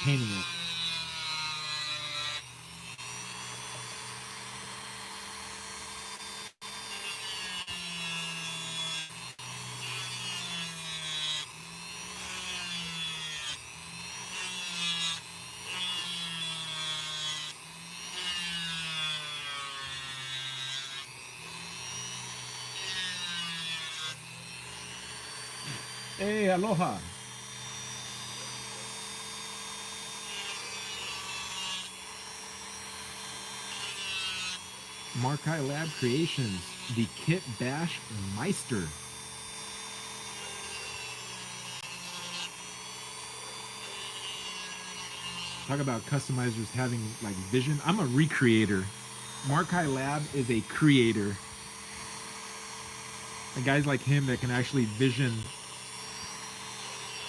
painting it. Hey, aloha. Markai Lab Creations, the Kit Bash Meister. Talk about customizers having like vision. I'm a recreator. Markai Lab is a creator. And guys like him that can actually vision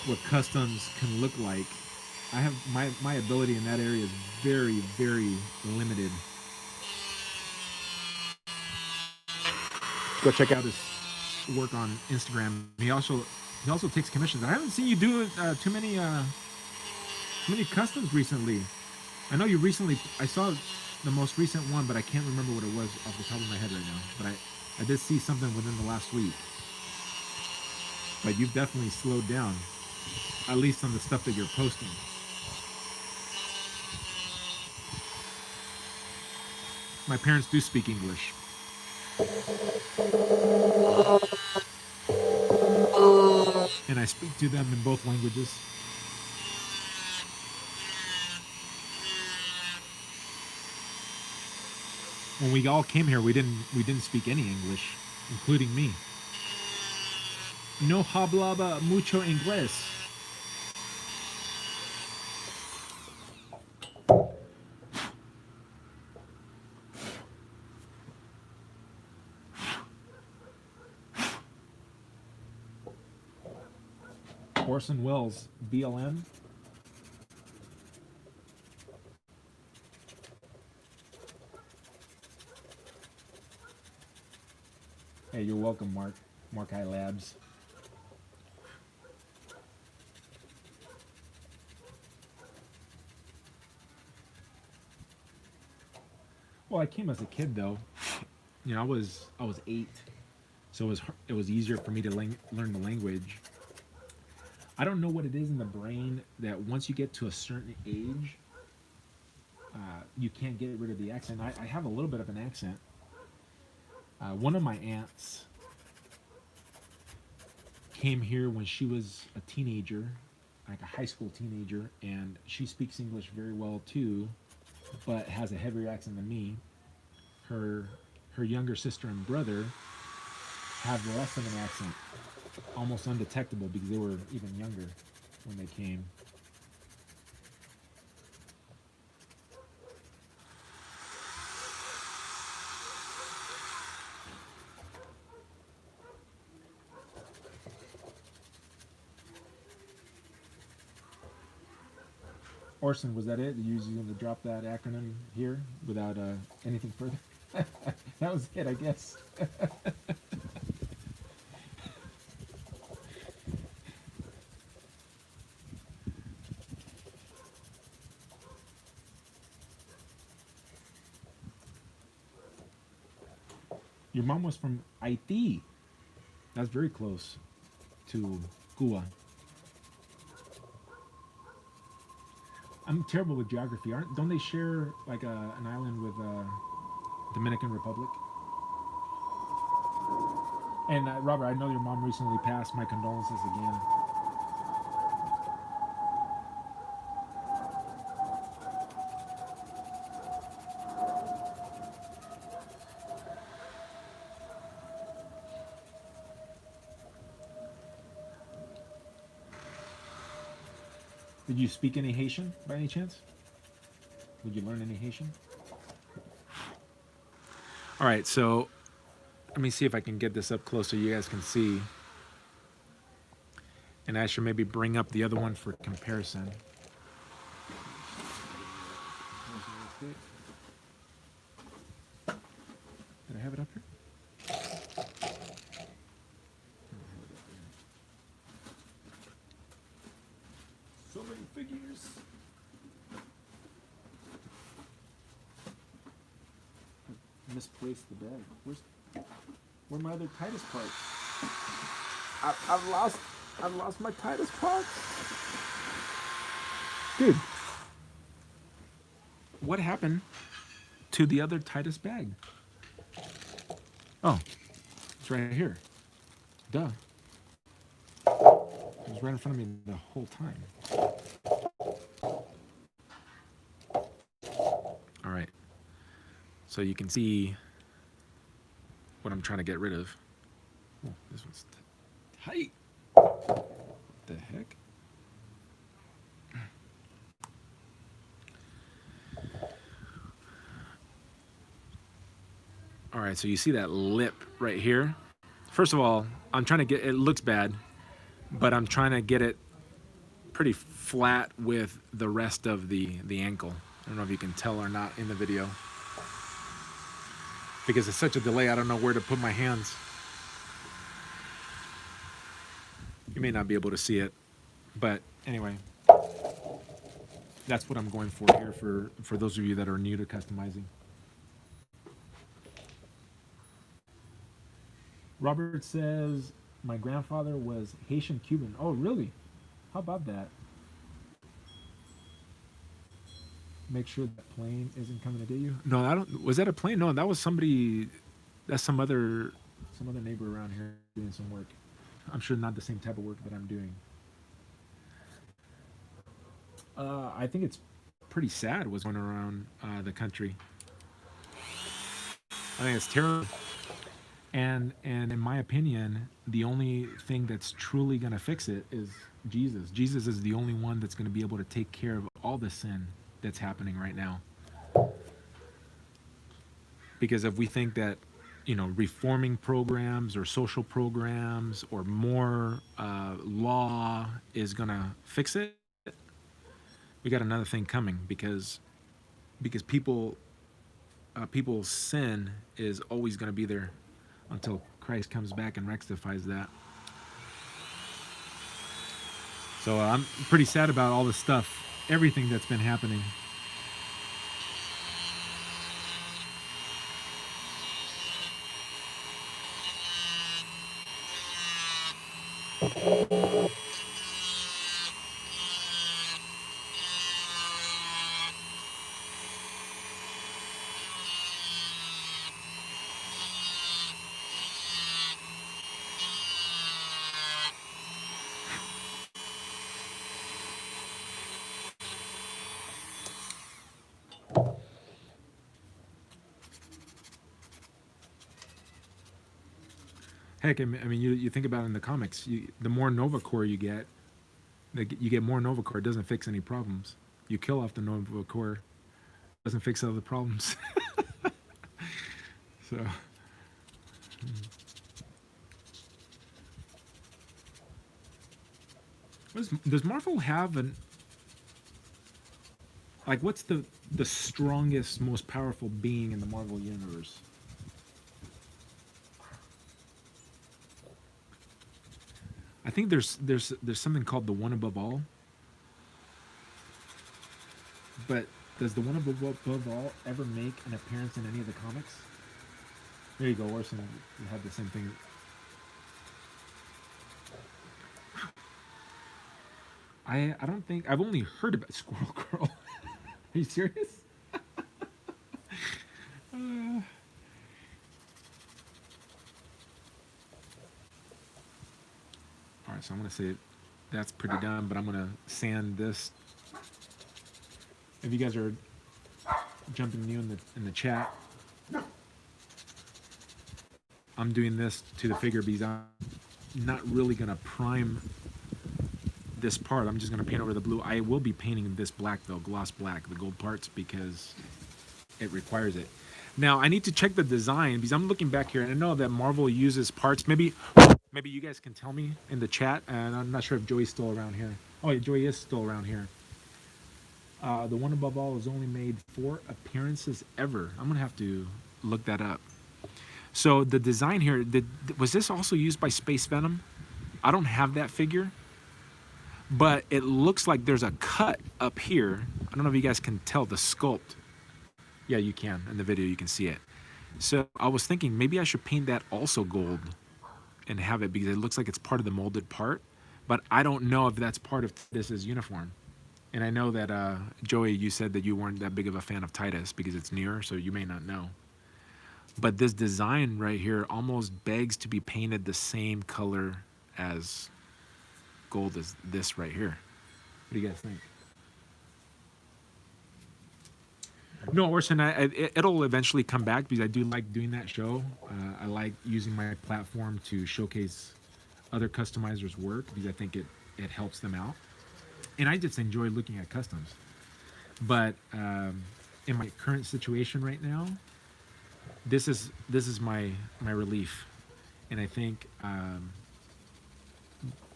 what customs can look like. I have my ability in that area is very, very limited. Go check out his work on Instagram. He also takes commissions. I haven't seen you do too many customs recently. I know you recently. I saw the most recent one, but I can't remember what it was off the top of my head right now. But I did see something within the last week. But you've definitely slowed down, at least on the stuff that you're posting. My parents do speak English. And I speak to them in both languages. When we all came here, we didn't speak any English, including me. No hablaba mucho inglés. Orson Welles, BLM. Hey, you're welcome, Mark. Markai Labs. Well, I came as a kid, though. You know, I was 8, so it was easier for me to learn the language. I don't know what it is in the brain that once you get to a certain age, you can't get rid of the accent. I have a little bit of an accent. One of my aunts came here when she was a teenager, like a high school teenager, and she speaks English very well too, but has a heavier accent than me. Her younger sister and brother have less of an accent, almost undetectable because they were even younger when they came. Orson, was that it? You was going to drop that acronym here without anything further? That was it, I guess. Your mom was from Haiti. That's very close to Cuba. I'm terrible with geography. Don't they share like an island with Dominican Republic? And Robert, I know your mom recently passed. My condolences again. Did you speak any Haitian by any chance? Would you learn any Haitian? All right, so let me see if I can get this up close so you guys can see. And I should maybe bring up the other one for comparison. Did I have it up here? So many figures. Misplaced the bag. Where my other Titus parts? I've lost my Titus parts. Dude, what happened to the other Titus bag? Oh, it's right here. Duh. right in front of me the whole time. All right. So you can see what I'm trying to get rid of. Oh, this one's tight. What the heck? All right, so you see that lip right here? First of all, I'm trying to get, it looks bad, but I'm trying to get it pretty flat with the rest of the ankle. I don't know if you can tell or not in the video. Because it's such a delay, I don't know where to put my hands. You may not be able to see it, but anyway, that's what I'm going for here for those of you that are new to customizing. Robert says, my grandfather was Haitian Cuban. Oh, really? How about that? Make sure that plane isn't coming to get you. No, I don't. Was that a plane? No, that was somebody. That's some other neighbor around here doing some work. I'm sure not the same type of work that I'm doing. I think it's pretty sad what's going around the country. I think it's terrible. And in my opinion, the only thing that's truly going to fix it is Jesus. Jesus is the only one that's going to be able to take care of all the sin that's happening right now. Because if we think that, you know, reforming programs or social programs or more law is going to fix it, we got another thing coming because people's sin is always going to be there until Christ comes back and rectifies that. So I'm pretty sad about all the stuff, everything that's been happening. Heck, I mean, you think about it in the comics, the more Nova Corps you get more Nova Corps. It doesn't fix any problems. You kill off the Nova Corps, doesn't fix all the problems. So, does Marvel have what's the strongest, most powerful being in the Marvel universe? I think there's something called the One Above All. But does the One Above All ever make an appearance in any of the comics? There you go, Orson. You had the same thing. I don't think I've only heard about Squirrel Girl. Are you serious? All right, so I'm gonna say that's pretty done, but I'm gonna sand this. If you guys are jumping new in the chat, I'm doing this to the figure because I'm not really gonna prime this part. I'm just gonna paint over the blue. I will be painting this black though, gloss black, the gold parts, because it requires it. Now I need to check the design because I'm looking back here and I know that Marvel uses parts. Maybe you guys can tell me in the chat, and I'm not sure if Joey's still around here. Oh yeah, Joey is still around here. The One Above All has only made 4 appearances ever. I'm gonna have to look that up. So the design here, was this also used by Space Venom? I don't have that figure, but it looks like there's a cut up here. I don't know if you guys can tell the sculpt. Yeah, you can. In the video, you can see it. So I was thinking maybe I should paint that also gold and have it, because it looks like it's part of the molded part, but I don't know if that's part of Titus's uniform. And I know that, Joey, you said that you weren't that big of a fan of Titus because it's newer, so you may not know. But this design right here almost begs to be painted the same color as gold as this right here. What do you guys think? No, Orson, it'll eventually come back because I do like doing that show. I like using my platform to showcase other customizers' work because I think it helps them out. And I just enjoy looking at customs. But in my current situation right now, this is my relief. And I think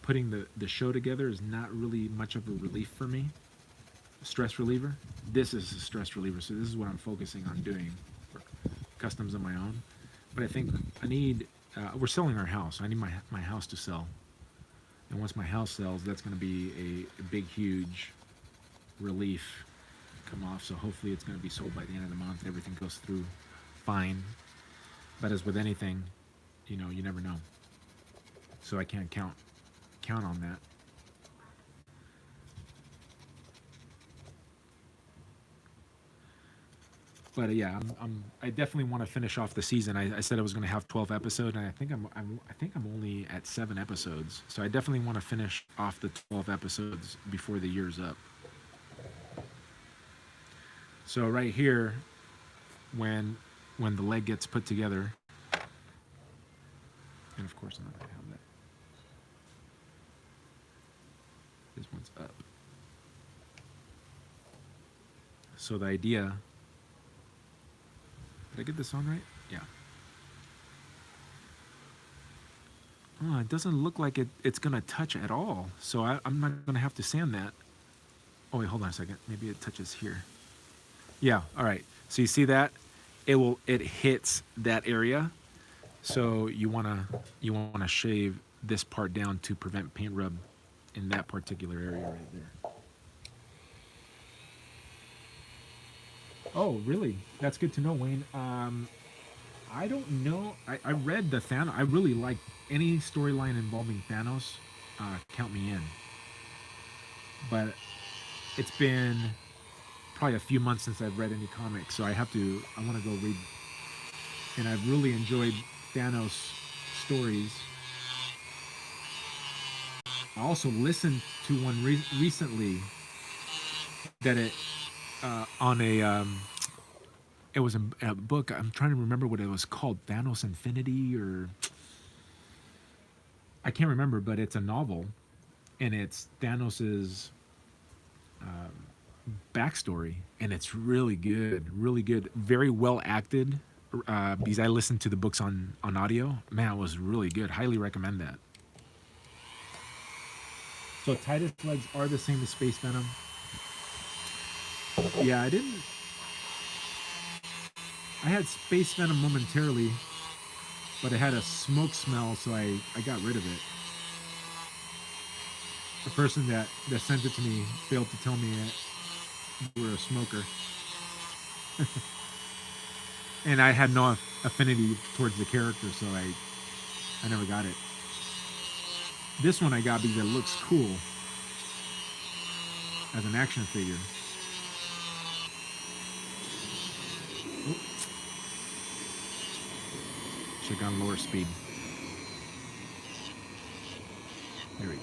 putting the show together is not really much of a relief for me. Stress reliever. This is a stress reliever, so this is what I'm focusing on doing for customs of my own. But I think I need. We're selling our house. I need my house to sell, and once my house sells, that's going to be a big, huge relief come off. So hopefully, it's going to be sold by the end of the month. Everything goes through fine. But as with anything, you never know. So I can't count on that. But yeah, I definitely want to finish off the season. I said I was going to have 12 episodes, and I think I'm only at 7 episodes. So I definitely want to finish off the 12 episodes before the year's up. So right here, when the leg gets put together, and of course I'm not going to have that. This one's up. So the idea. Did I get this on right? Yeah. Oh, it doesn't look like it's going to touch at all. So I'm not going to have to sand that. Oh, wait, hold on a second. Maybe it touches here. Yeah, all right. So you see that? It hits that area. So you want to shave this part down to prevent paint rub in that particular area right there. Oh, really? That's good to know, Wayne. I don't know. I read the Thanos. I really like any storyline involving Thanos. Count me in. But it's been probably a few months since I've read any comics, so I want to go read. And I've really enjoyed Thanos stories. I also listened to one recently that on a it was a book. I'm trying to remember what it was called, Thanos Infinity, or I can't remember, but it's a novel, and it's Thanos's backstory, and it's really good, very well acted. Because I listened to the books on audio. Man, it was really good. Highly recommend that. So Titus legs are the same as Space Venom. Yeah, I had Space Venom momentarily, but it had a smoke smell, so I got rid of it. The person that sent it to me failed to tell me you were a smoker. And I had no affinity towards the character, so I never got it. This one I got because it looks cool as an action figure. Should have gone lower speed. There we go.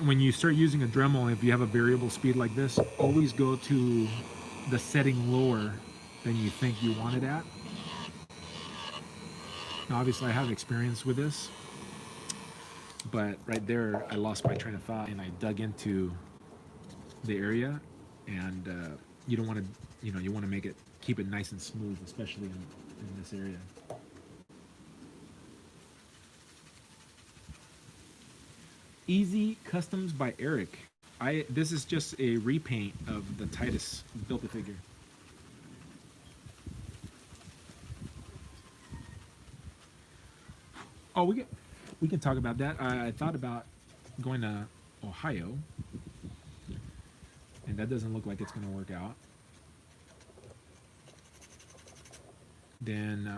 When you start using a Dremel, if you have a variable speed like this, always go to the setting lower than you think you want it at. Now, obviously, I have experience with this, but right there, I lost my train of thought and I dug into the area, and you don't want to, you want to keep it nice and smooth, especially in this area. Easy Customs by Eric. This is just a repaint of the Titus Build-A-Figure. Oh, we can talk about that. I thought about going to Ohio, and that doesn't look like it's going to work out. Then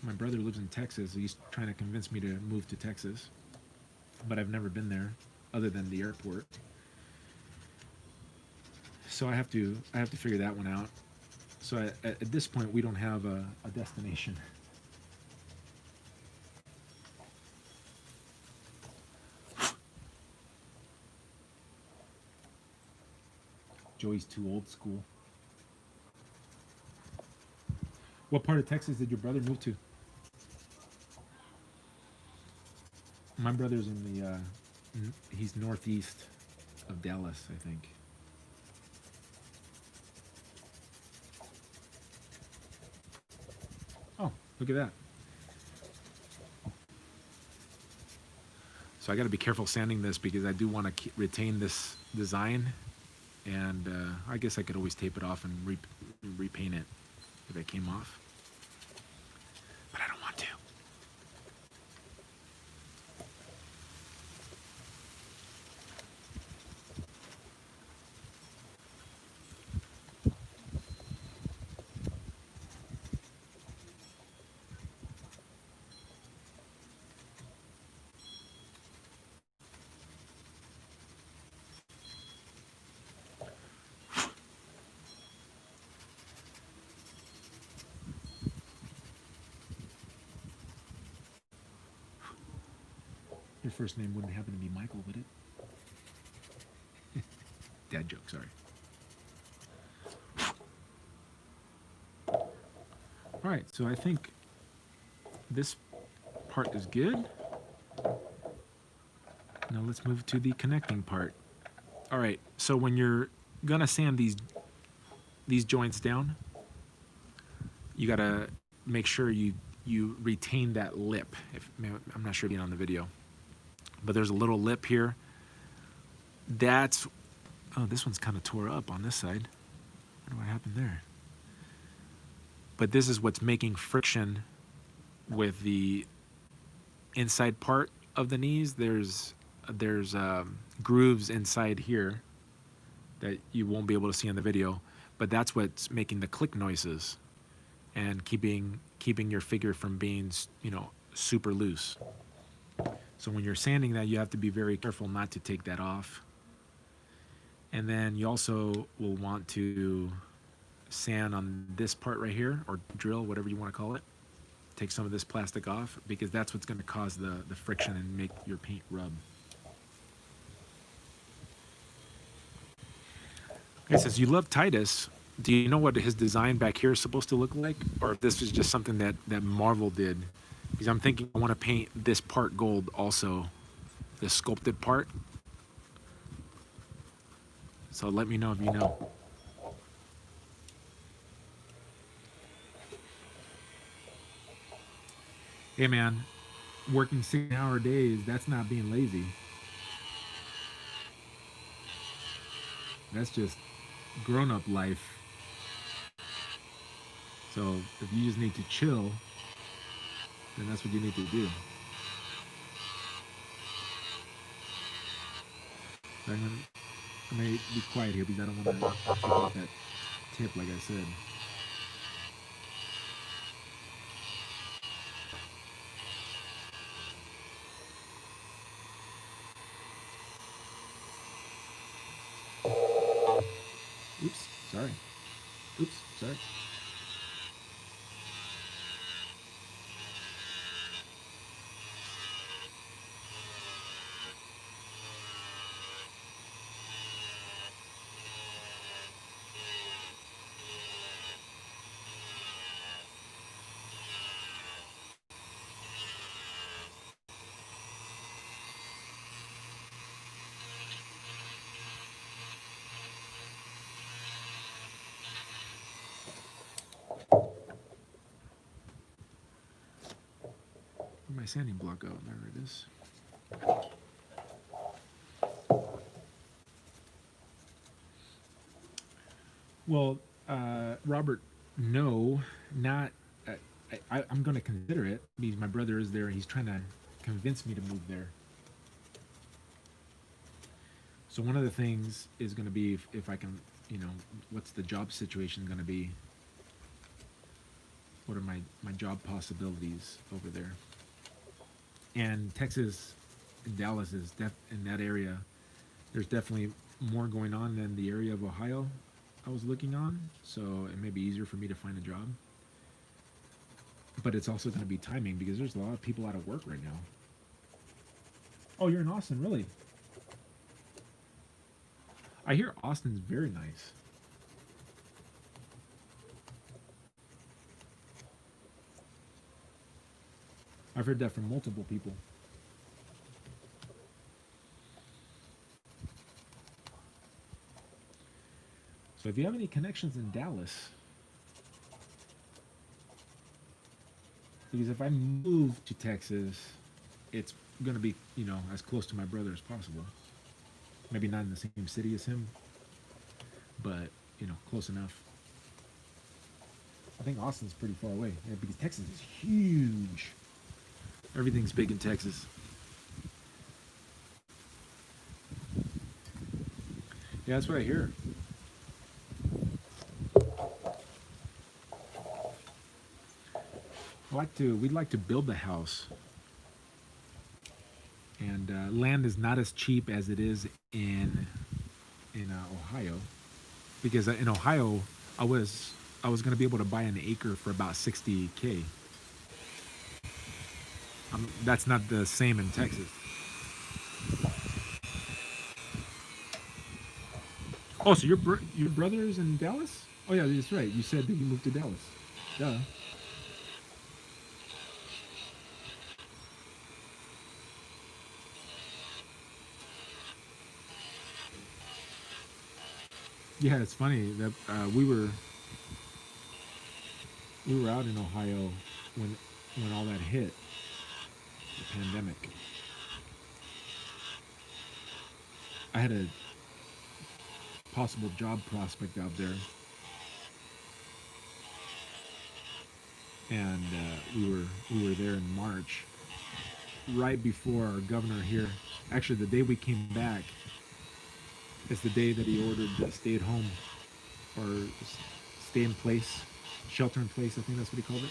my brother lives in Texas. He's trying to convince me to move to Texas, but I've never been there other than the airport. So I have to figure that one out. So at this point, we don't have a destination. Joey's too old school. What part of Texas did your brother move to? My brother's in the, he's northeast of Dallas, I think. Oh, look at that. So I got to be careful sanding this because I do want to retain this design, and I guess I could always tape it off and repaint it if it came off, but I don't want to. Your first name wouldn't happen to be Michael, would it? Dad joke, sorry. All right, so I think this part is good. Now let's move to the connecting part. All right, so when you're gonna sand these joints down, you gotta make sure you retain that lip. I'm not sure if you're on the video, but there's a little lip here. That's, oh, this one's kind of tore up on this side. I don't know what happened there. But this is what's making friction with the inside part of the knees. There's grooves inside here that you won't be able to see in the video, but that's what's making the click noises and keeping your figure from being, you know, super loose. So when you're sanding that, you have to be very careful not to take that off. And then you also will want to sand on this part right here, or drill, whatever you want to call it. Take some of this plastic off, because that's what's going to cause the friction and make your paint rub. Okay, says you love Titus. Do you know what his design back here is supposed to look like? Or if this is just something that Marvel did? Because I'm thinking I want to paint this part gold also, the sculpted part. So let me know if you know. Hey man, working 6-hour days, that's not being lazy. That's just grown-up life. So if you just need to chill, then that's what you need to do. I may be quiet here because I don't want to take off that tip, like I said. Oops, sorry. Oops, sorry. Where'd my sanding block go? There it is. Well, Robert, no, not. I'm going to consider it because my brother is there and he's trying to convince me to move there. So one of the things is going to be if I can, you know, what's the job situation going to be? What are my job possibilities over there? And Texas, Dallas is in that area. There's definitely more going on than the area of Ohio I was looking on, so it may be easier for me to find a job. But it's also going to be timing because there's a lot of people out of work right now. Oh, you're in Austin, really? I hear Austin's very nice. I've heard that from multiple people. So if you have any connections in Dallas, because if I move to Texas, it's going to be, as close to my brother as possible. Maybe not in the same city as him, but, close enough. I think Austin's pretty far away, because Texas is huge. Everything's big in Texas. Yeah, that's what I hear. We'd like to build the house, and land is not as cheap as it is in Ohio, because in Ohio I was going to be able to buy an acre for about $60K. That's not the same in Texas. Oh, so your brother's in Dallas? Oh yeah, that's right. You said that you moved to Dallas. Duh. Yeah, it's funny that we were out in Ohio when all that hit, the pandemic. I had a possible job prospect out there, and we were there in March, right before our governor here. Actually, the day we came back is the day that he ordered the stay at home, or stay in place, shelter in place. I think that's what he called it.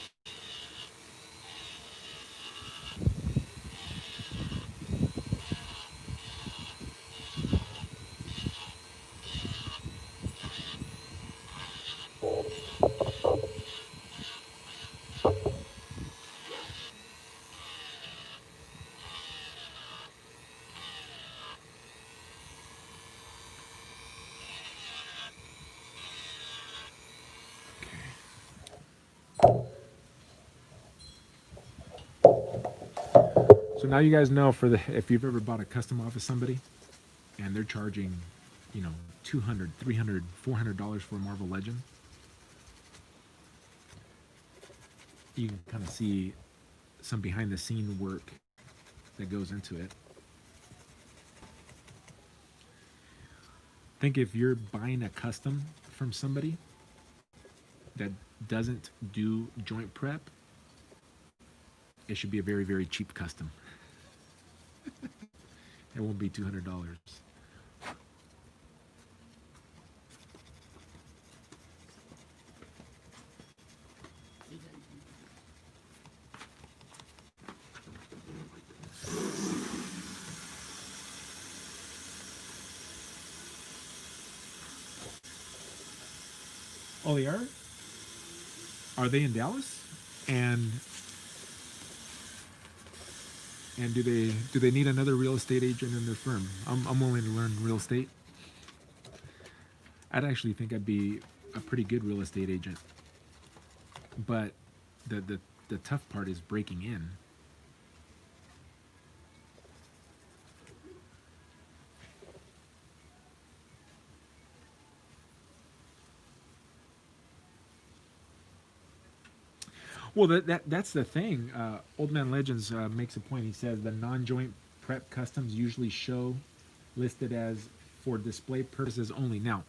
So now you guys know, if you've ever bought a custom office somebody, and they're charging, 200, 300, $400 for a Marvel Legend, you can kind of see some behind the scene work that goes into it. Think if you're buying a custom from somebody that doesn't do joint prep, it should be a very, very cheap custom. It won't be $200. Oh, they are? Are they in Dallas? And do they need another real estate agent in their firm? I'm willing to learn real estate. I'd actually think I'd be a pretty good real estate agent. But the tough part is breaking in. Well, that's the thing. Old Man Legends makes a point. He says the non-joint prep customs usually show listed as for display purposes only. Now,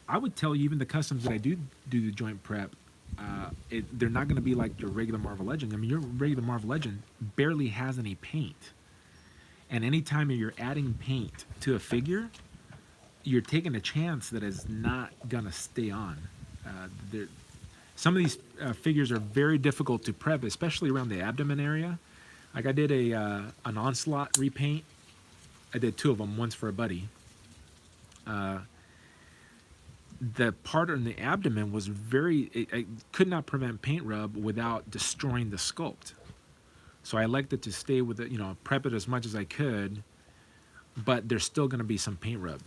I would tell you, even the customs that I do the joint prep, they're not going to be like your regular Marvel Legend. I mean, your regular Marvel Legend barely has any paint, and anytime you're adding paint to a figure, you're taking a chance that it's not going to stay on. Some of these figures are very difficult to prep, especially around the abdomen area. Like I did an Onslaught repaint. I did 2 of them, once for a buddy. The part on the abdomen was I could not prevent paint rub without destroying the sculpt. So I elected to stay with it, prep it as much as I could, but there's still going to be some paint rub.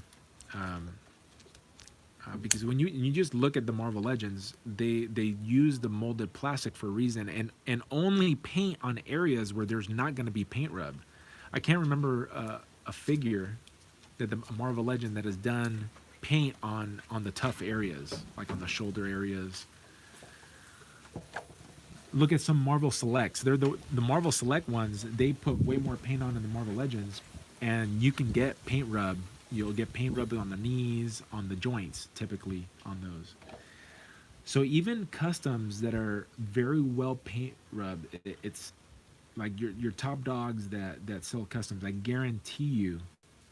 Because when you just look at the Marvel Legends, they use the molded plastic for a reason, and only paint on areas where there's not going to be paint rub. I can't remember a figure that the Marvel Legend that has done paint on the tough areas, like on the shoulder areas. Look at some Marvel Selects. They're the Marvel Select ones. They put way more paint on in the Marvel Legends, and you can get paint rub. You'll get paint rub on the knees, on the joints, typically on those. So even customs that are very well paint rubbed, it's like your top dogs that sell customs. I guarantee you,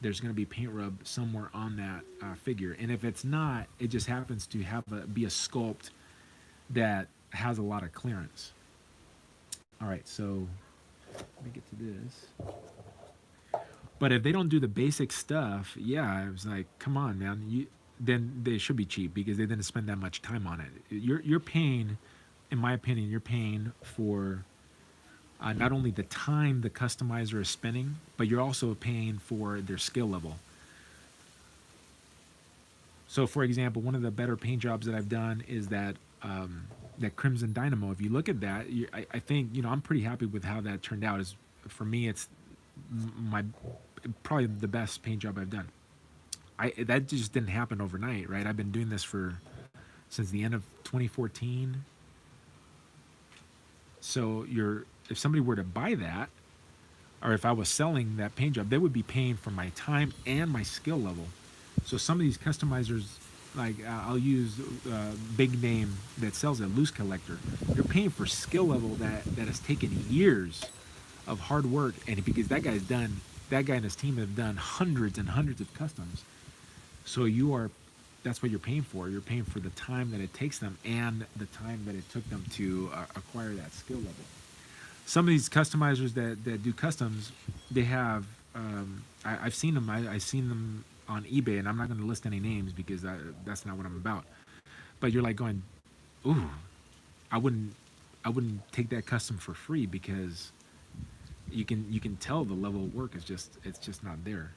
there's going to be paint rub somewhere on that figure. And if it's not, it just happens to be a sculpt that has a lot of clearance. All right, so let me get to this. But if they don't do the basic stuff, yeah, I was like, come on, man. Then they should be cheap because they didn't spend that much time on it. You're paying, in my opinion, you're paying for not only the time the customizer is spending, but you're also paying for their skill level. So, for example, one of the better paint jobs that I've done is that that Crimson Dynamo. If you look at that, I think I'm pretty happy with how that turned out. Is for me, it's my probably the best paint job I've done. That just didn't happen overnight, right? I've been doing this since the end of 2014. So if somebody were to buy that, or if I was selling that paint job, they would be paying for my time and my skill level. So some of these customizers, like I'll use big name that sells a loose collector. You're paying for skill level that has taken years of hard work, and because that guy and his team have done hundreds and hundreds of customs. So that's what you're paying for. You're paying for the time that it takes them and the time that it took them to acquire that skill level. Some of these customizers that do customs, they have, I've seen them, I've seen them on eBay, and I'm not going to list any names because that's not what I'm about. But you're like going, ooh, I wouldn't take that custom for free because you can tell the level of work it's just not there.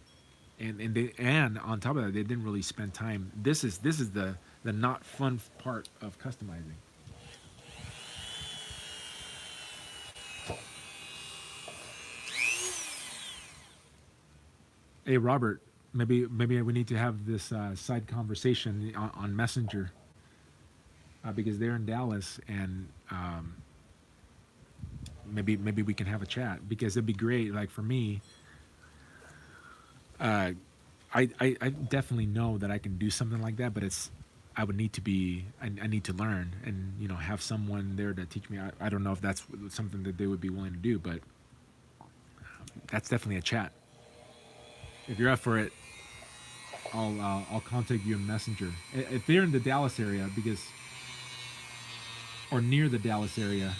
And on top of that, they didn't really spend time. This is the not fun part of customizing. Hey Robert, maybe we need to have this side conversation on Messenger because they're in Dallas, and maybe we can have a chat because it'd be great. Like for me, I definitely know that I can do something like that, but I would need to I need to learn and have someone there to teach me. I don't know if that's something that they would be willing to do, but that's definitely a chat. If you're up for it, I'll contact you in Messenger if they're in the Dallas area or near the Dallas area.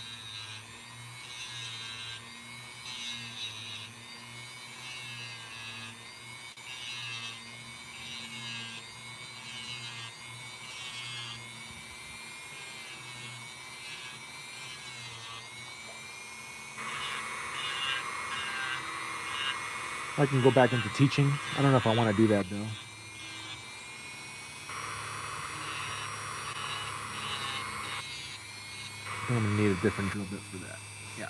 I can go back into teaching. I don't know if I want to do that though. I think I'm gonna need a different drill bit for that. Yeah.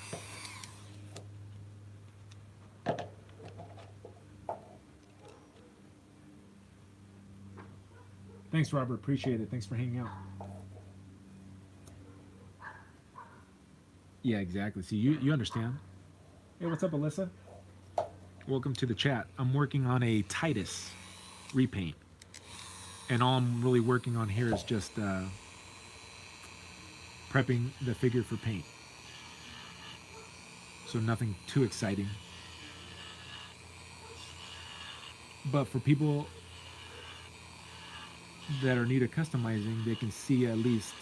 Thanks, Robert. Appreciate it. Thanks for hanging out. Yeah, exactly. See, you understand. Hey, what's up, Alyssa? Welcome to the chat. I'm working on a Titus repaint, and all I'm really working on here is just prepping the figure for paint. So nothing too exciting. But for people that are in need of customizing, they can see at least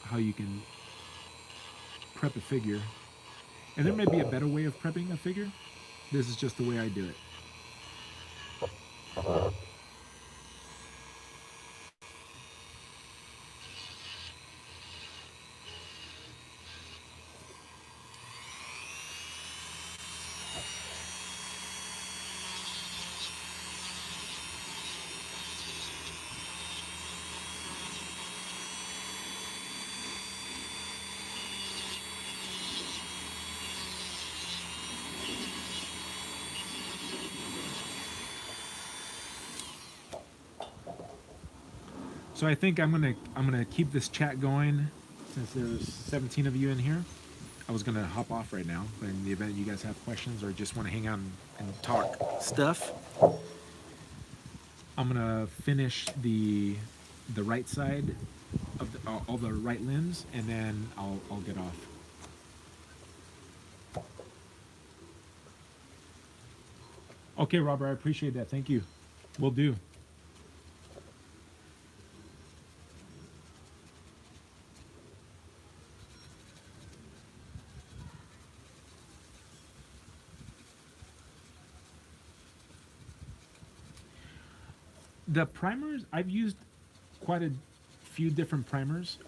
how you can prep a figure. And there may be a better way of prepping a figure. This is just the way I do it. So I think I'm gonna keep this chat going since there's 17 of you in here. I was gonna hop off right now, but in the event you guys have questions or just want to hang out and talk stuff, I'm gonna finish the right side of all the right limbs, and then I'll get off. Okay, Robert, I appreciate that. Thank you. Will do. The primers, I've used quite a few different primers.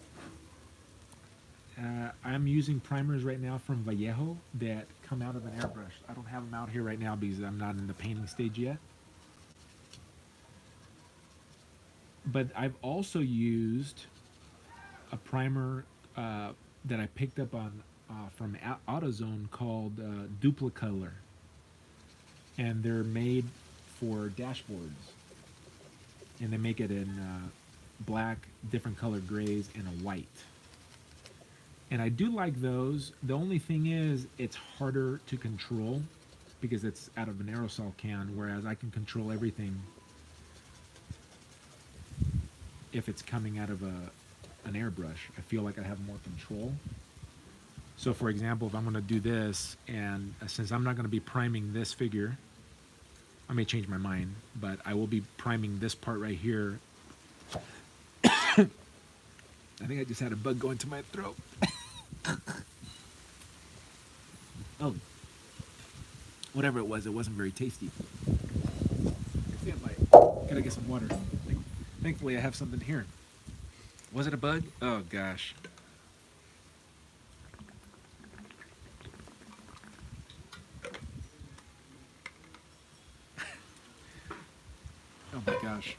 I'm using primers right now from Vallejo that come out of an airbrush. I don't have them out here right now because I'm not in the painting stage yet. But I've also used a primer that I picked up on from AutoZone called Duplicolor, and they're made for dashboards, and they make it in black, different colored grays, and a white. And I do like those. The only thing is it's harder to control because it's out of an aerosol can, whereas I can control everything if it's coming out of an airbrush. I feel like I have more control. So for example, if I'm going to do this, and since I'm not going to be priming this figure, I may change my mind, but I will be priming this part right here. I think I just had a bug go into my throat. Oh, whatever it wasn't very tasty. Gotta get some water. Thankfully, I have something here. Was it a bug? Oh gosh. Oh my gosh.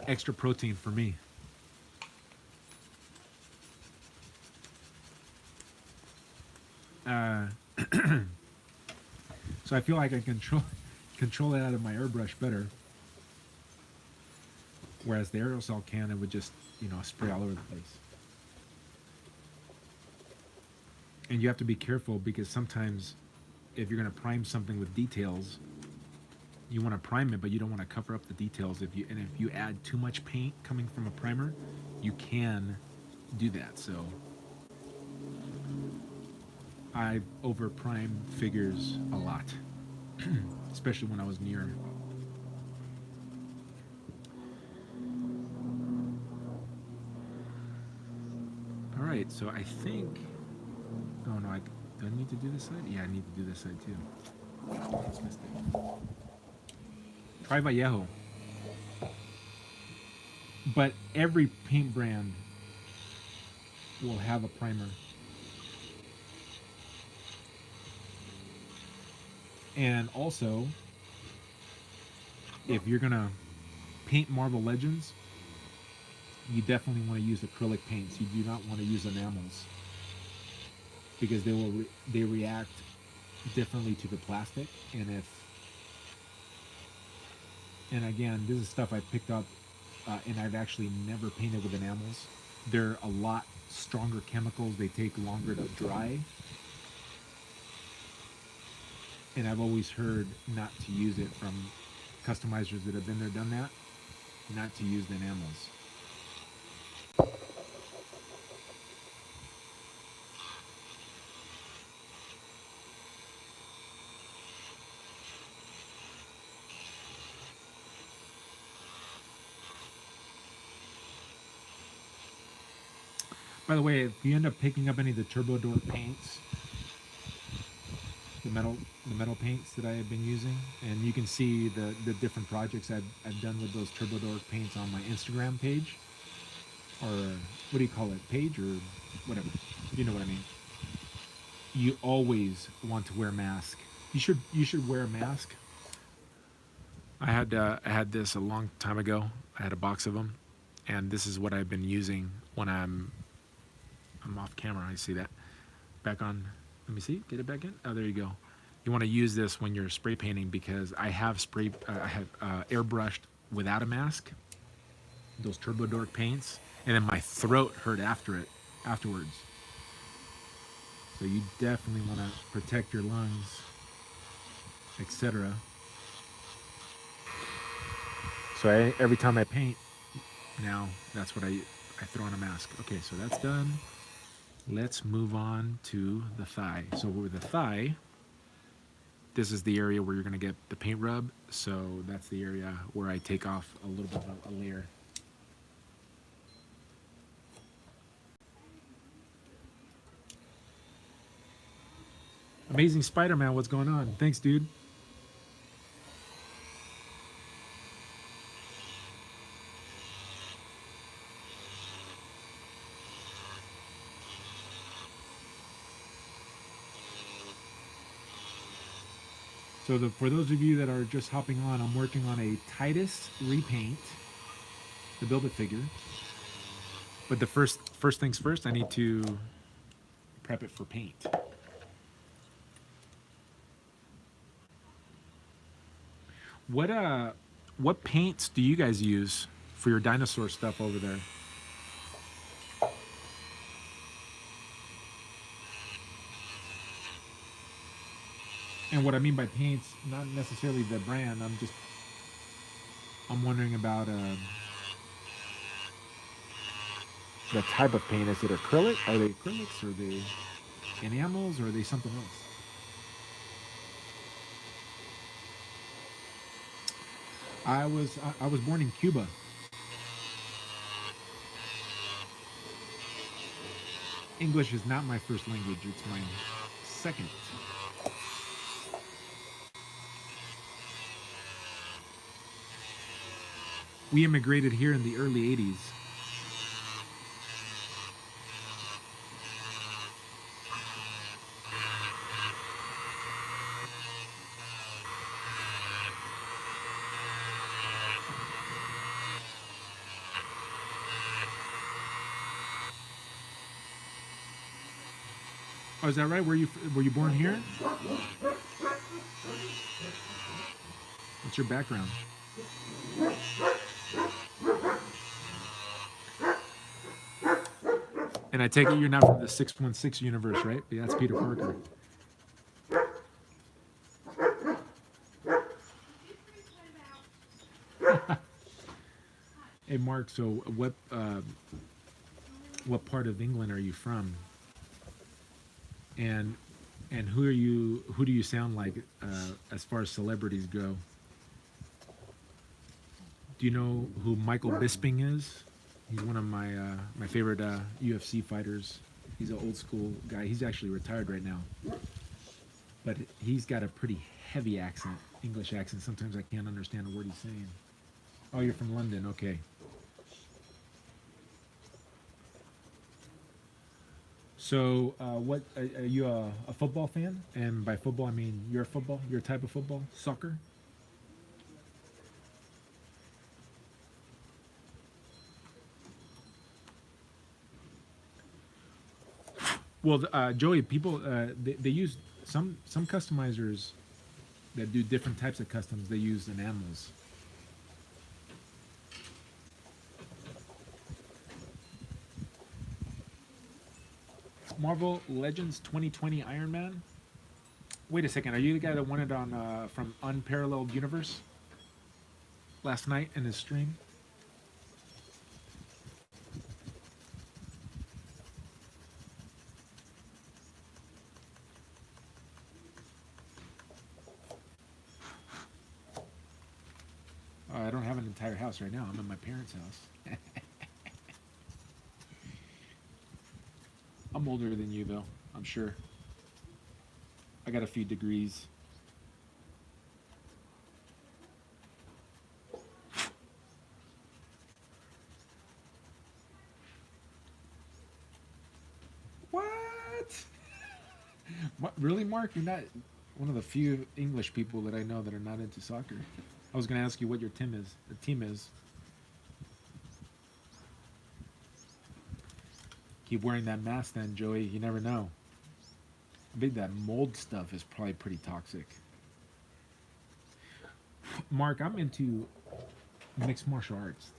Extra protein for me. So I feel like I control it out of my airbrush better. Whereas the aerosol can, it would just, spray all over the place. And you have to be careful because sometimes if you're going to prime something with details, you want to prime it, but you don't want to cover up the details. If you add too much paint coming from a primer, you can do that. So I over prime figures a lot, especially when I was near. All right, so I think. Oh no, do I need to do this side? Yeah, I need to do this side too. That's a mistake. Try Vallejo. But every paint brand will have a primer. And also, if you're gonna paint Marvel Legends, you definitely want to use acrylic paints. You do not want to use enamels because they react differently to the plastic. And again, this is stuff I picked up, and I've actually never painted with enamels. They're a lot stronger chemicals. They take longer to dry. And I've always heard not to use it from customizers that have been there, done that, not to use the enamels. By the way, if you end up picking up any of the Turbo Dork paints, the metal paints that I have been using, and you can see the different projects I've done with those Turbo Dork paints on my Instagram page, or what do you call it, page or whatever, you know what I mean. You always want to wear a mask. You should wear a mask. I had this a long time ago. I had a box of them, and this is what I've been using when I'm off camera. I see that back on. Let me see. Get it back in. Oh, there you go. You want to use this when you're spray painting because I have airbrushed without a mask, those turbo dork paints, and then my throat hurt afterwards. So you definitely want to protect your lungs, etc. So every time I paint now, that's what I throw on a mask. Okay, so that's done. Let's move on to the thigh. So with the thigh, this is the area where you're going to get the paint rub. So that's the area where I take off a little bit of a layer. Amazing Spider-Man, what's going on? Thanks, dude. So for those of you that are just hopping on, I'm working on a Titus repaint, the Build-It figure. But the first things first, I need to prep it for paint. What paints do you guys use for your dinosaur stuff over there? And what I mean by paints, not necessarily the brand. I'm wondering about the type of paint. Is it acrylic? Are they acrylics? Are they enamels? Or are they something else? I was born in Cuba. English is not my first language. It's my second. We immigrated here in the early 80s. Oh, is that right? Were you born here? What's your background? And I take it you're not from the 616 universe, right? Yeah, that's Peter Parker. Hey, Mark. So what part of England are you from? And who do you sound like as far as celebrities go? Do you know who Michael Bisping is? He's one of my my favorite UFC fighters. He's an old school guy. He's actually retired right now, but he's got a pretty heavy accent, English accent. Sometimes I can't understand a word he's saying. Oh, you're from London, okay. So, what are you a football fan? And by football, I mean your football, your type of football, soccer. Well, Joey, people they use some customizers that do different types of customs. They use enamels. Marvel Legends 2020 Iron Man. Wait a second, are you the guy that won it on from Unparalleled Universe last night in his stream? I don't have an entire house right now. I'm in my parents' house. I'm older than you, though, I'm sure. I got a few degrees. What? What? Really, Mark? You're not one of the few English people that I know that are not into soccer. I was going to ask you what your team is. The team is. Keep wearing that mask, then, Joey. You never know. I think that mold stuff is probably pretty toxic. Mark, I'm into mixed martial arts.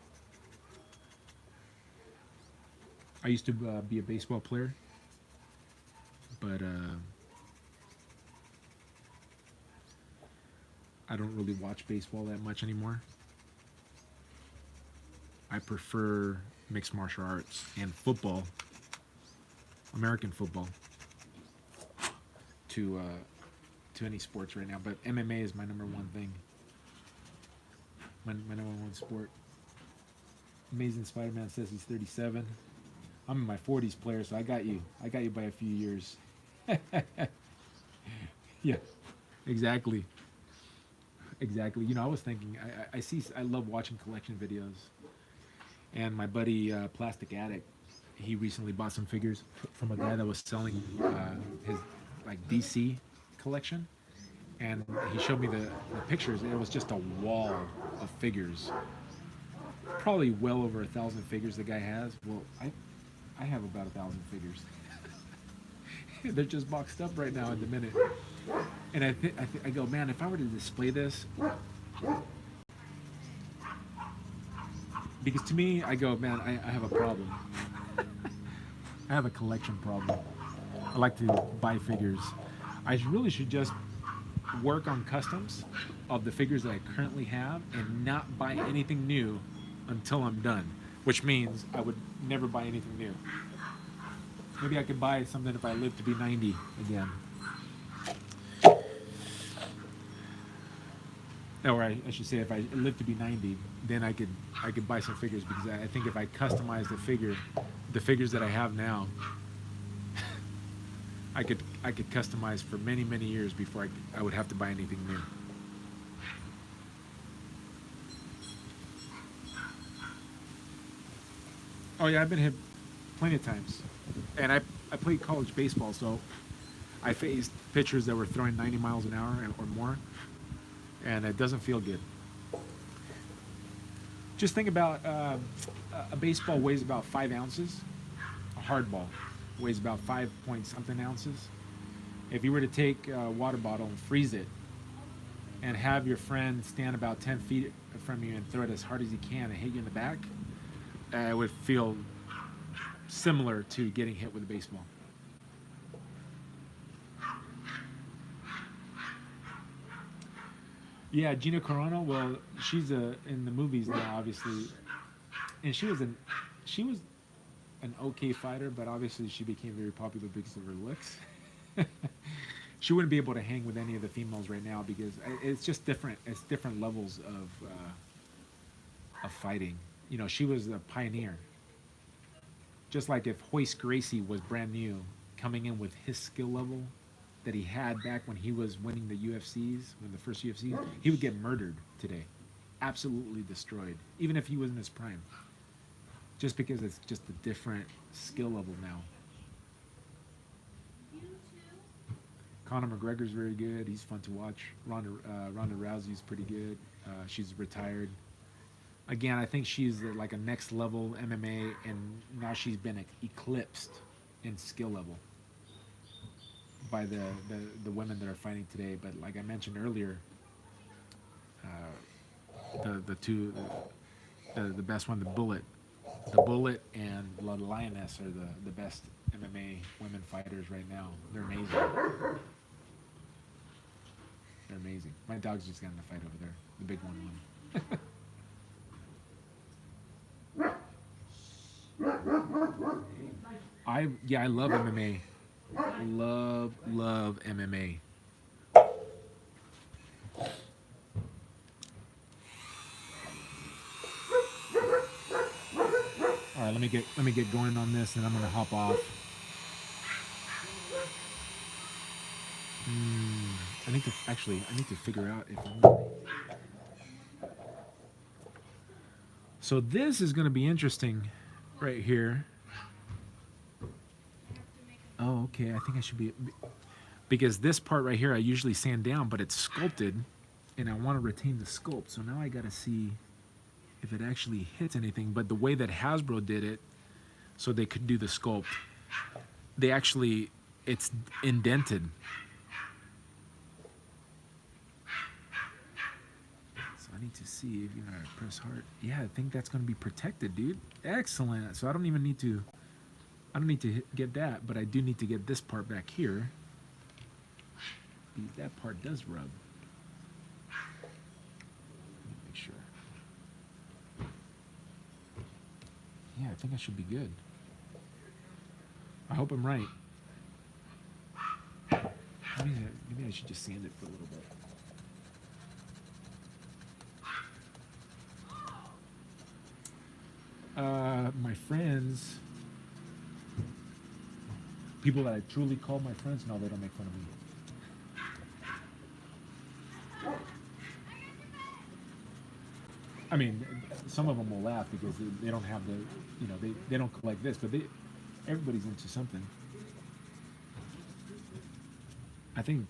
I used to be a baseball player, but I don't really watch baseball that much anymore. I prefer mixed martial arts and football, American football, to any sports right now. But MMA is my number one thing, my number one sport. Amazing Spider-Man says he's 37. I'm in my 40s player, so I got you. I got you by a few years. Yeah, exactly. Exactly. You know, I was thinking, I love watching collection videos. And my buddy, Plastic Addict, he recently bought some figures from a guy that was selling his like DC collection. And he showed me the pictures. And it was just a wall of figures. Probably well over 1,000 figures the guy has. Well, I have about 1,000 figures. They're just boxed up right now at the minute. And I go, man, if I were to display this, because to me, I go, man, I have a problem. I have a collection problem. I like to buy figures. I really should just work on customs of the figures that I currently have and not buy anything new until I'm done, which means I would never buy anything new. Maybe I could buy something if I live to be 90 again. Or I should say, if I live to be 90, then I could buy some figures, because I think if I customize the figures that I have now, I could customize for many years before I would have to buy anything new. Oh yeah, I've been hit plenty of times, and I played college baseball, so I faced pitchers that were throwing 90 miles an hour or more, and it doesn't feel good. Just think about a baseball weighs about 5 ounces. A hard ball weighs about 5 point something ounces. If you were to take a water bottle and freeze it, and have your friend stand about 10 feet from you and throw it as hard as he can and hit you in the back, it would feel similar to getting hit with a baseball. Yeah, Gina Carano. Well, she's in the movies now, obviously, and she was an okay fighter, but obviously she became very popular because of her looks. She wouldn't be able to hang with any of the females right now, because it's just different. It's different levels of fighting. You know, she was a pioneer. Just like if Hoist Gracie was brand new, coming in with his skill level that he had back when he was winning the UFCs, when the first UFCs, he would get murdered today, absolutely destroyed, even if he was in his prime. Just because it's just a different skill level now. Conor McGregor's very good. He's fun to watch. Ronda Rousey's pretty good. She's retired. Again, I think she's like a next level MMA, and now she's been eclipsed in skill level by the women that are fighting today. But like I mentioned earlier, the best one, the Bullet and the Lioness are the best MMA women fighters right now. They're amazing. They're amazing. My dog's just got in a fight over there. The big one won. I love MMA. Love MMA. All right, let me get going on this, and I'm gonna hop off. I need to figure out if I'm. So this is gonna be interesting, right here. Oh, okay. I think I should be, because this part right here I usually sand down, but it's sculpted, and I want to retain the sculpt. So now I gotta see if it actually hits anything. But the way that Hasbro did it, so they could do the sculpt, it's indented. So I need to see if press hard. Yeah, I think that's gonna be protected, dude. Excellent. So I don't even need to I don't need to get that, but I do need to get this part back here. That part does rub. Let me make sure. Yeah, I think I should be good. I hope I'm right. Maybe I should just sand it for a little bit. My friends, people that I truly call my friends, no, they don't make fun of me. I mean, some of them will laugh because they don't have the, they don't collect this, but everybody's into something. I think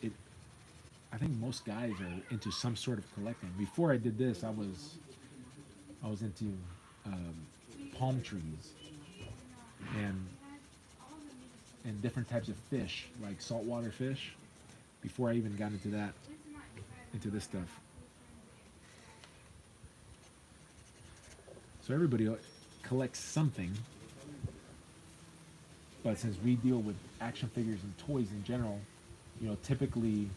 it. I think most guys are into some sort of collecting. Before I did this, I was into um, palm trees and different types of fish, like saltwater fish. Before I even got into this stuff. So everybody collects something, but since we deal with action figures and toys in general, typically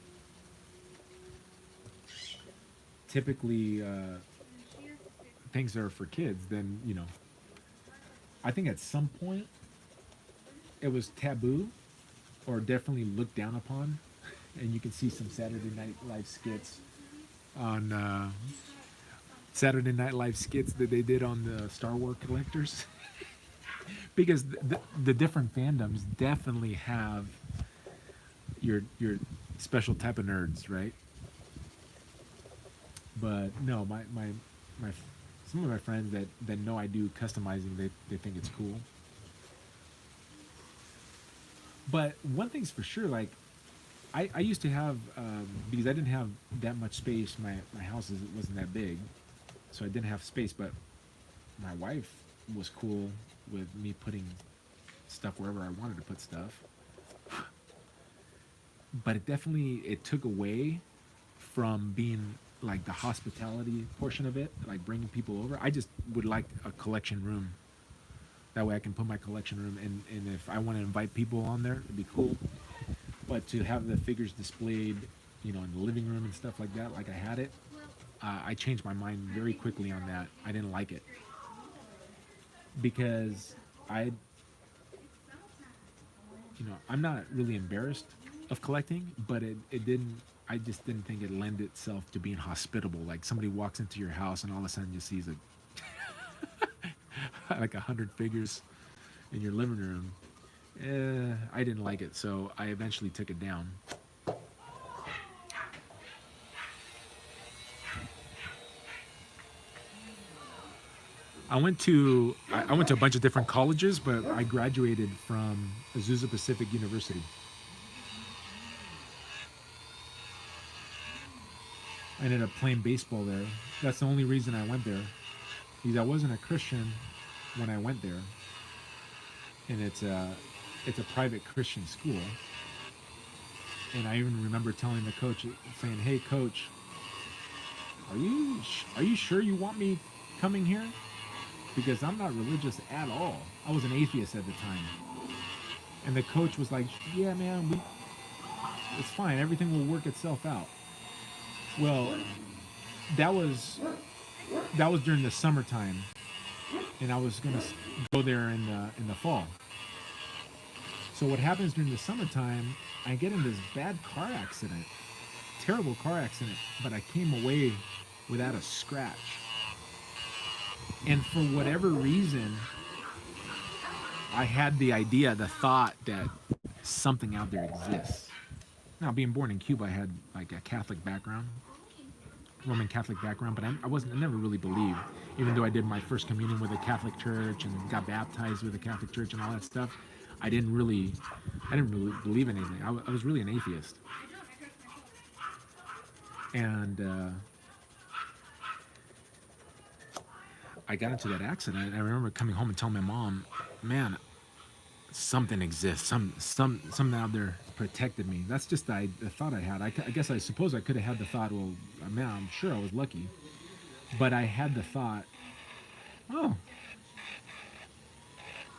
things that are for kids, then I think at some point it was taboo or definitely looked down upon, and you can see some Saturday Night Live skits on Saturday Night Live skits that they did on the Star Wars collectors, because the different fandoms definitely have your special type of nerds, right? But no, my some of my friends that know I do customizing, they think it's cool. But one thing's for sure, like I used to have because I didn't have that much space. My house wasn't that big, so I didn't have space. But my wife was cool with me putting stuff wherever I wanted to put stuff. But it took away from being like the hospitality portion of it, like bringing people over. I just would like a collection room. That way I can put my collection room, and if I want to invite people on there, it'd be cool. But to have the figures displayed, in the living room and stuff like that, like I had it, I changed my mind very quickly on that. I didn't like it because I'm not really embarrassed of collecting, but it didn't. I just didn't think it lend itself to being hospitable. Like somebody walks into your house and all of a sudden you see like 100 figures in your living room. I didn't like it, so I eventually took it down. I went to a bunch of different colleges, but I graduated from Azusa Pacific University. I ended up playing baseball there. That's the only reason I went there, because I wasn't a Christian when I went there, and it's a private Christian school. And I even remember telling the coach, saying, "Hey, coach, are you sure you want me coming here? Because I'm not religious at all." I was an atheist at the time. And the coach was like, "Yeah, man, it's fine. Everything will work itself out." Well, that was during the summertime, and I was gonna go there in the fall. So what happens during the summertime? I get in this bad car accident, terrible car accident, but I came away without a scratch. And for whatever reason, I had the thought that something out there exists. Now, being born in Cuba, I had like a Catholic background, Roman Catholic background, but I never really believed, even though I did my first communion with a Catholic church and got baptized with a Catholic church and all that stuff. I didn't really believe in anything. I was really an atheist. And I got into that accident. I remember coming home and telling my mom, "Man, something exists. Something out there protected me." That's just the thought I had. I guess I suppose I could have had the thought, well, man, I'm sure I was lucky. But I had the thought, oh,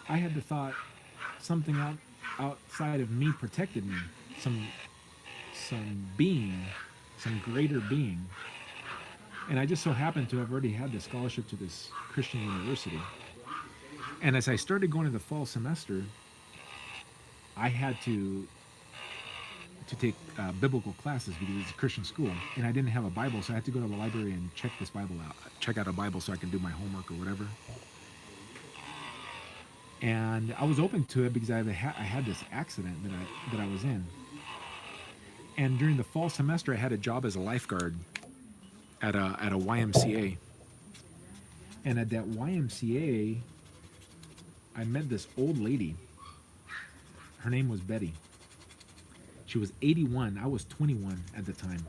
I had the thought something outside of me protected me, some being, some greater being. And I just so happened to have already had the scholarship to this Christian university. And as I started going to the fall semester, I had to take biblical classes because it's a Christian school, and I didn't have a Bible, so I had to go to the library and check this Bible out, check out a Bible so I can do my homework or whatever. And I was open to it because I had this accident that I was in, and during the fall semester, I had a job as a lifeguard at a YMCA, and at that YMCA, I met this old lady. Her name was Betty. She was 81. I was 21 at the time.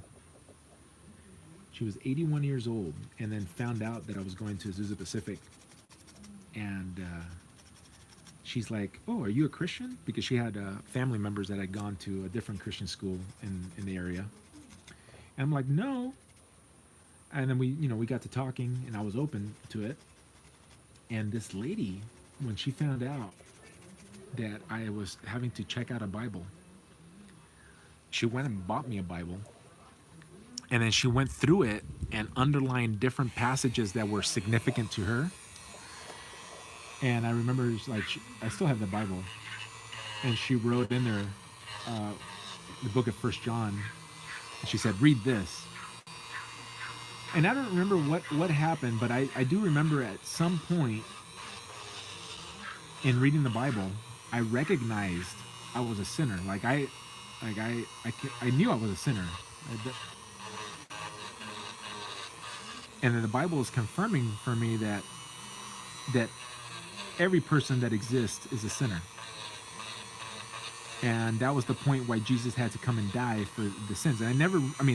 She was 81 years old, and then found out that I was going to Azusa Pacific. And she's like, "Oh, are you a Christian?" Because she had family members that had gone to a different Christian school in the area. And I'm like, "No." And then we got to talking, and I was open to it. And this lady, when she found out that I was having to check out a Bible, she went and bought me a Bible, and then she went through it and underlined different passages that were significant to her. And I remember, like, I still have the Bible, and she wrote in there the book of First John, and she said, "Read this." And I don't remember what happened, but I do remember at some point in reading the Bible, I recognized I was a sinner. I knew I was a sinner. And then the Bible is confirming for me that every person that exists is a sinner. And that was the point why Jesus had to come and die for the sins. And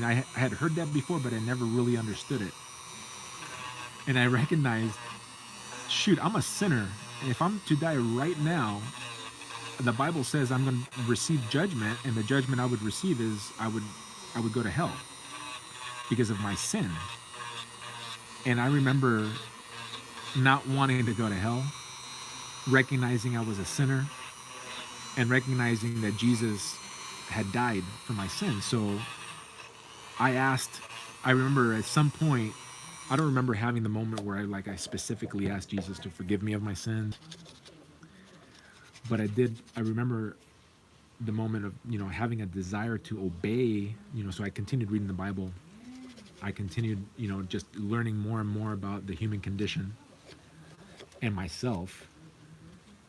I had heard that before, but I never really understood it. And I recognized, shoot, I'm a sinner. And if I'm to die right now, the Bible says I'm going to receive judgment, and the judgment I would receive is I would go to hell because of my sin. And I remember not wanting to go to hell, recognizing I was a sinner, and recognizing that Jesus had died for my sins. So I remember at some point, I don't remember having the moment where I specifically asked Jesus to forgive me of my sins, but I remember the moment of, having a desire to obey, so I continued reading the Bible. I continued, just learning more and more about the human condition and myself.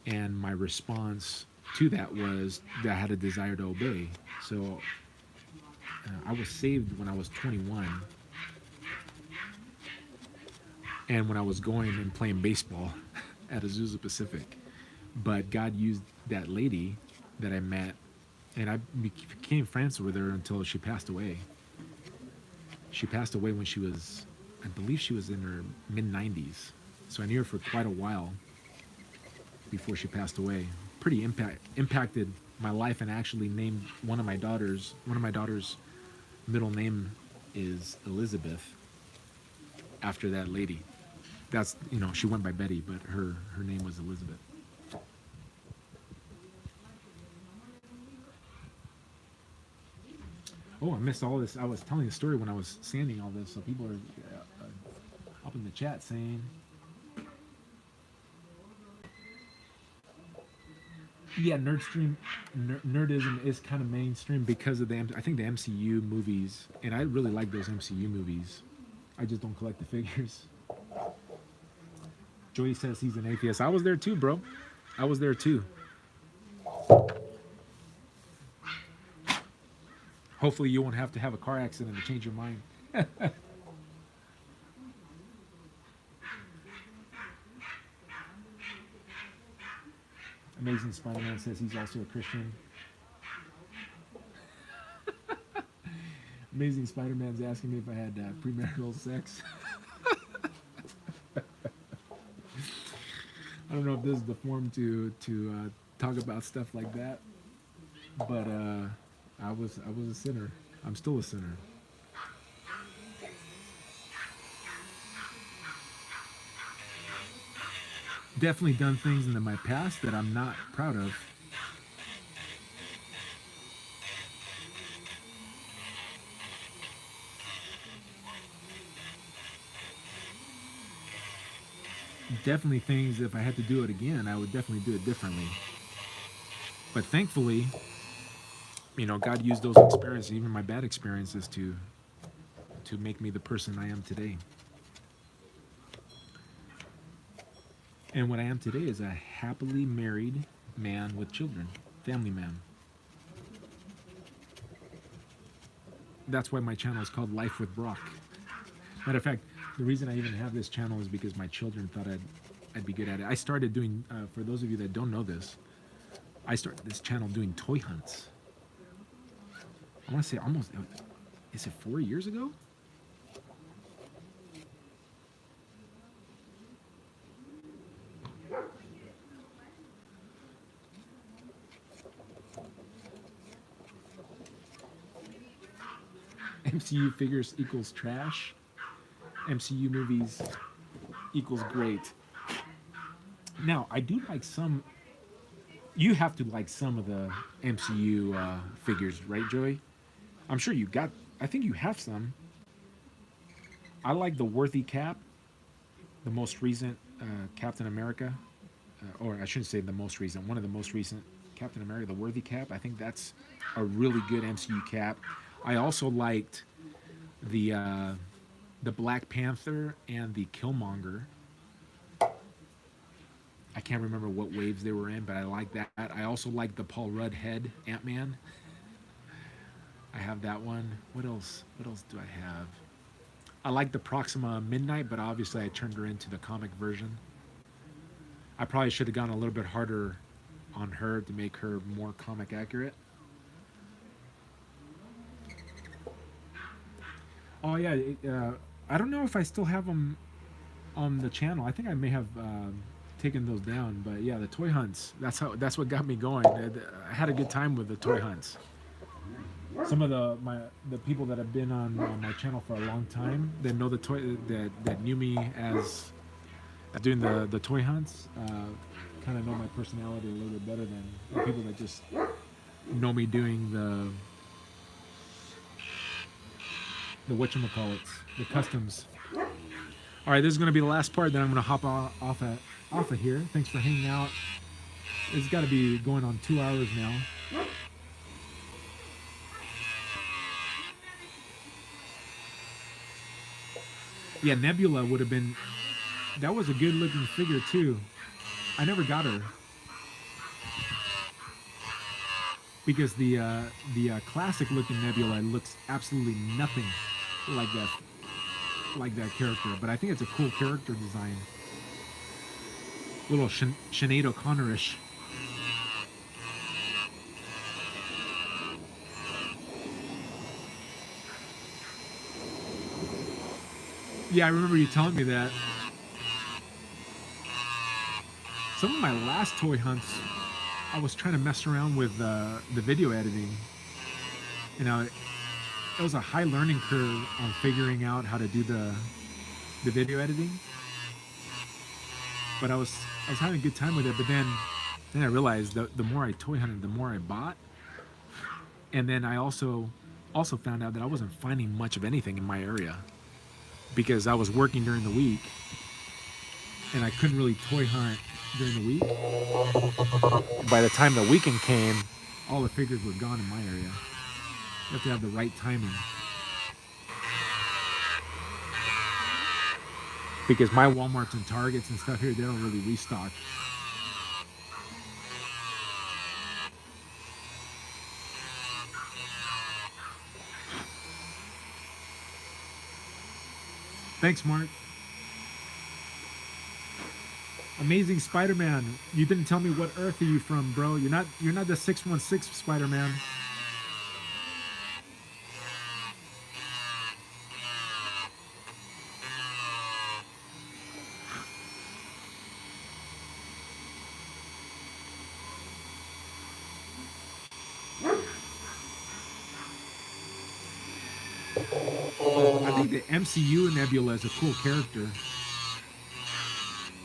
And my response to that was that I had a desire to obey. So I was saved when I was 21. And when I was going and playing baseball at Azusa Pacific. But God used that lady that I met, and I became friends with her until she passed away. She passed away when I believe she was in her mid-90s. So I knew her for quite a while before she passed away. Pretty impacted my life, and actually named one of my daughters' middle name is Elizabeth after that lady. That's, she went by Betty, but her name was Elizabeth. Oh, I missed all this. I was telling the story when I was sanding all this, so people are up in the chat saying, yeah, nerdism is kind of mainstream because of I think the MCU movies, and I really like those MCU movies. I just don't collect the figures. Joey says he's an atheist. I was there too, bro. I was there too. Hopefully you won't have to have a car accident to change your mind. Amazing Spider-Man says he's also a Christian. Amazing Spider-Man's asking me if I had premarital sex. I don't know if this is the form to talk about stuff like that, but I was a sinner. I'm still a sinner. Definitely done things in my past that I'm not proud of. Definitely things, if I had to do it again, I would definitely do it differently. But thankfully, God used those experiences, even my bad experiences, to make me the person I am today. And what I am today is a happily married man with children, family man. That's why my channel is called Life with Brock. Matter of fact, the reason I even have this channel is because my children thought I'd be good at it. I started doing, for those of you that don't know this, I started this channel doing toy hunts. I want to say almost, is it 4 years ago? MCU figures equals trash. MCU movies equals great. Now, I do like some. You have to like some of the MCU figures, right, Joey? I'm sure you got. I think you have some. I like the Worthy Cap, the most recent Captain America, or I shouldn't say the most recent. One of the most recent Captain America, the Worthy Cap. I think that's a really good MCU cap. I also liked the Black Panther and the Killmonger. I can't remember what waves they were in, but I like that. I also like the Paul Rudd head Ant-Man. I have that one. What else? What else do I have? I like the Proxima Midnight, but obviously I turned her into the comic version. I probably should have gone a little bit harder on her to make her more comic accurate. Oh yeah, I don't know if I still have them on the channel. I think I may have taken those down, but yeah, the toy hunts. That's what got me going. I had a good time with the toy hunts. Some of the people that have been on my channel for a long time, that know the toy that knew me as doing the toy hunts, kind of know my personality a little bit better than the people that just know me doing the whatchamacallits, the customs. All right, this is going to be the last part. Then I'm going to hop off of here. Thanks for hanging out. It's got to be going on 2 hours now. Yeah, Nebula would have been. That was a good looking figure too. I never got her because the classic looking Nebula looks absolutely nothing like that character. But I think it's a cool character design. Little Sinead O'Connor-ish. Yeah, I remember you telling me that. Some of my last toy hunts, I was trying to mess around with the video editing. It was a high learning curve on figuring out how to do the video editing. But I was having a good time with it. But then I realized that the more I toy hunted, the more I bought. And then I also found out that I wasn't finding much of anything in my area because I was working during the week and I couldn't really toy hunt during the week. By the time the weekend came, all the figures were gone in my area. You have to have the right timing. Because my Walmarts and Targets and stuff here, they don't really restock. Thanks, Mark. Amazing Spider-Man. You didn't tell me what Earth are you from, bro. You're not the 616 Spider-Man. I think the MCU Nebula is a cool character.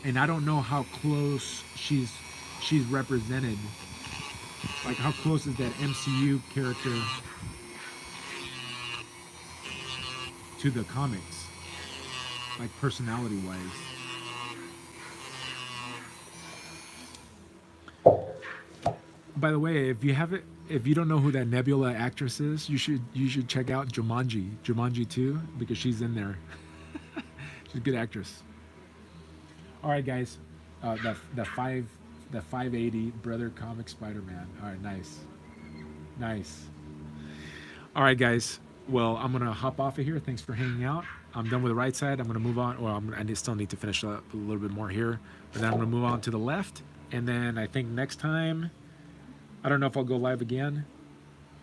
and I don't know how close she's represented. Like, how close is that MCU character to the comics, like personality wise? By the way, if you don't know who that Nebula actress is, you should check out Jumanji 2, because she's in there. She's a good actress. All right, guys, the 580 Brother Comic Spider-Man. All right, nice. All right, guys. Well, I'm gonna hop off of here. Thanks for hanging out. I'm done with the right side. I'm gonna move on. Well, still need to finish up a little bit more here, but then I'm gonna move on to the left, and then I think next time, I don't know if I'll go live again,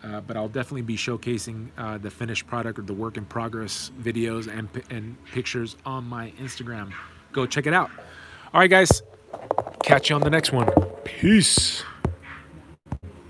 but I'll definitely be showcasing the finished product or the work in progress videos and pictures on my Instagram. Go check it out. All right, guys. Catch you on the next one. Peace.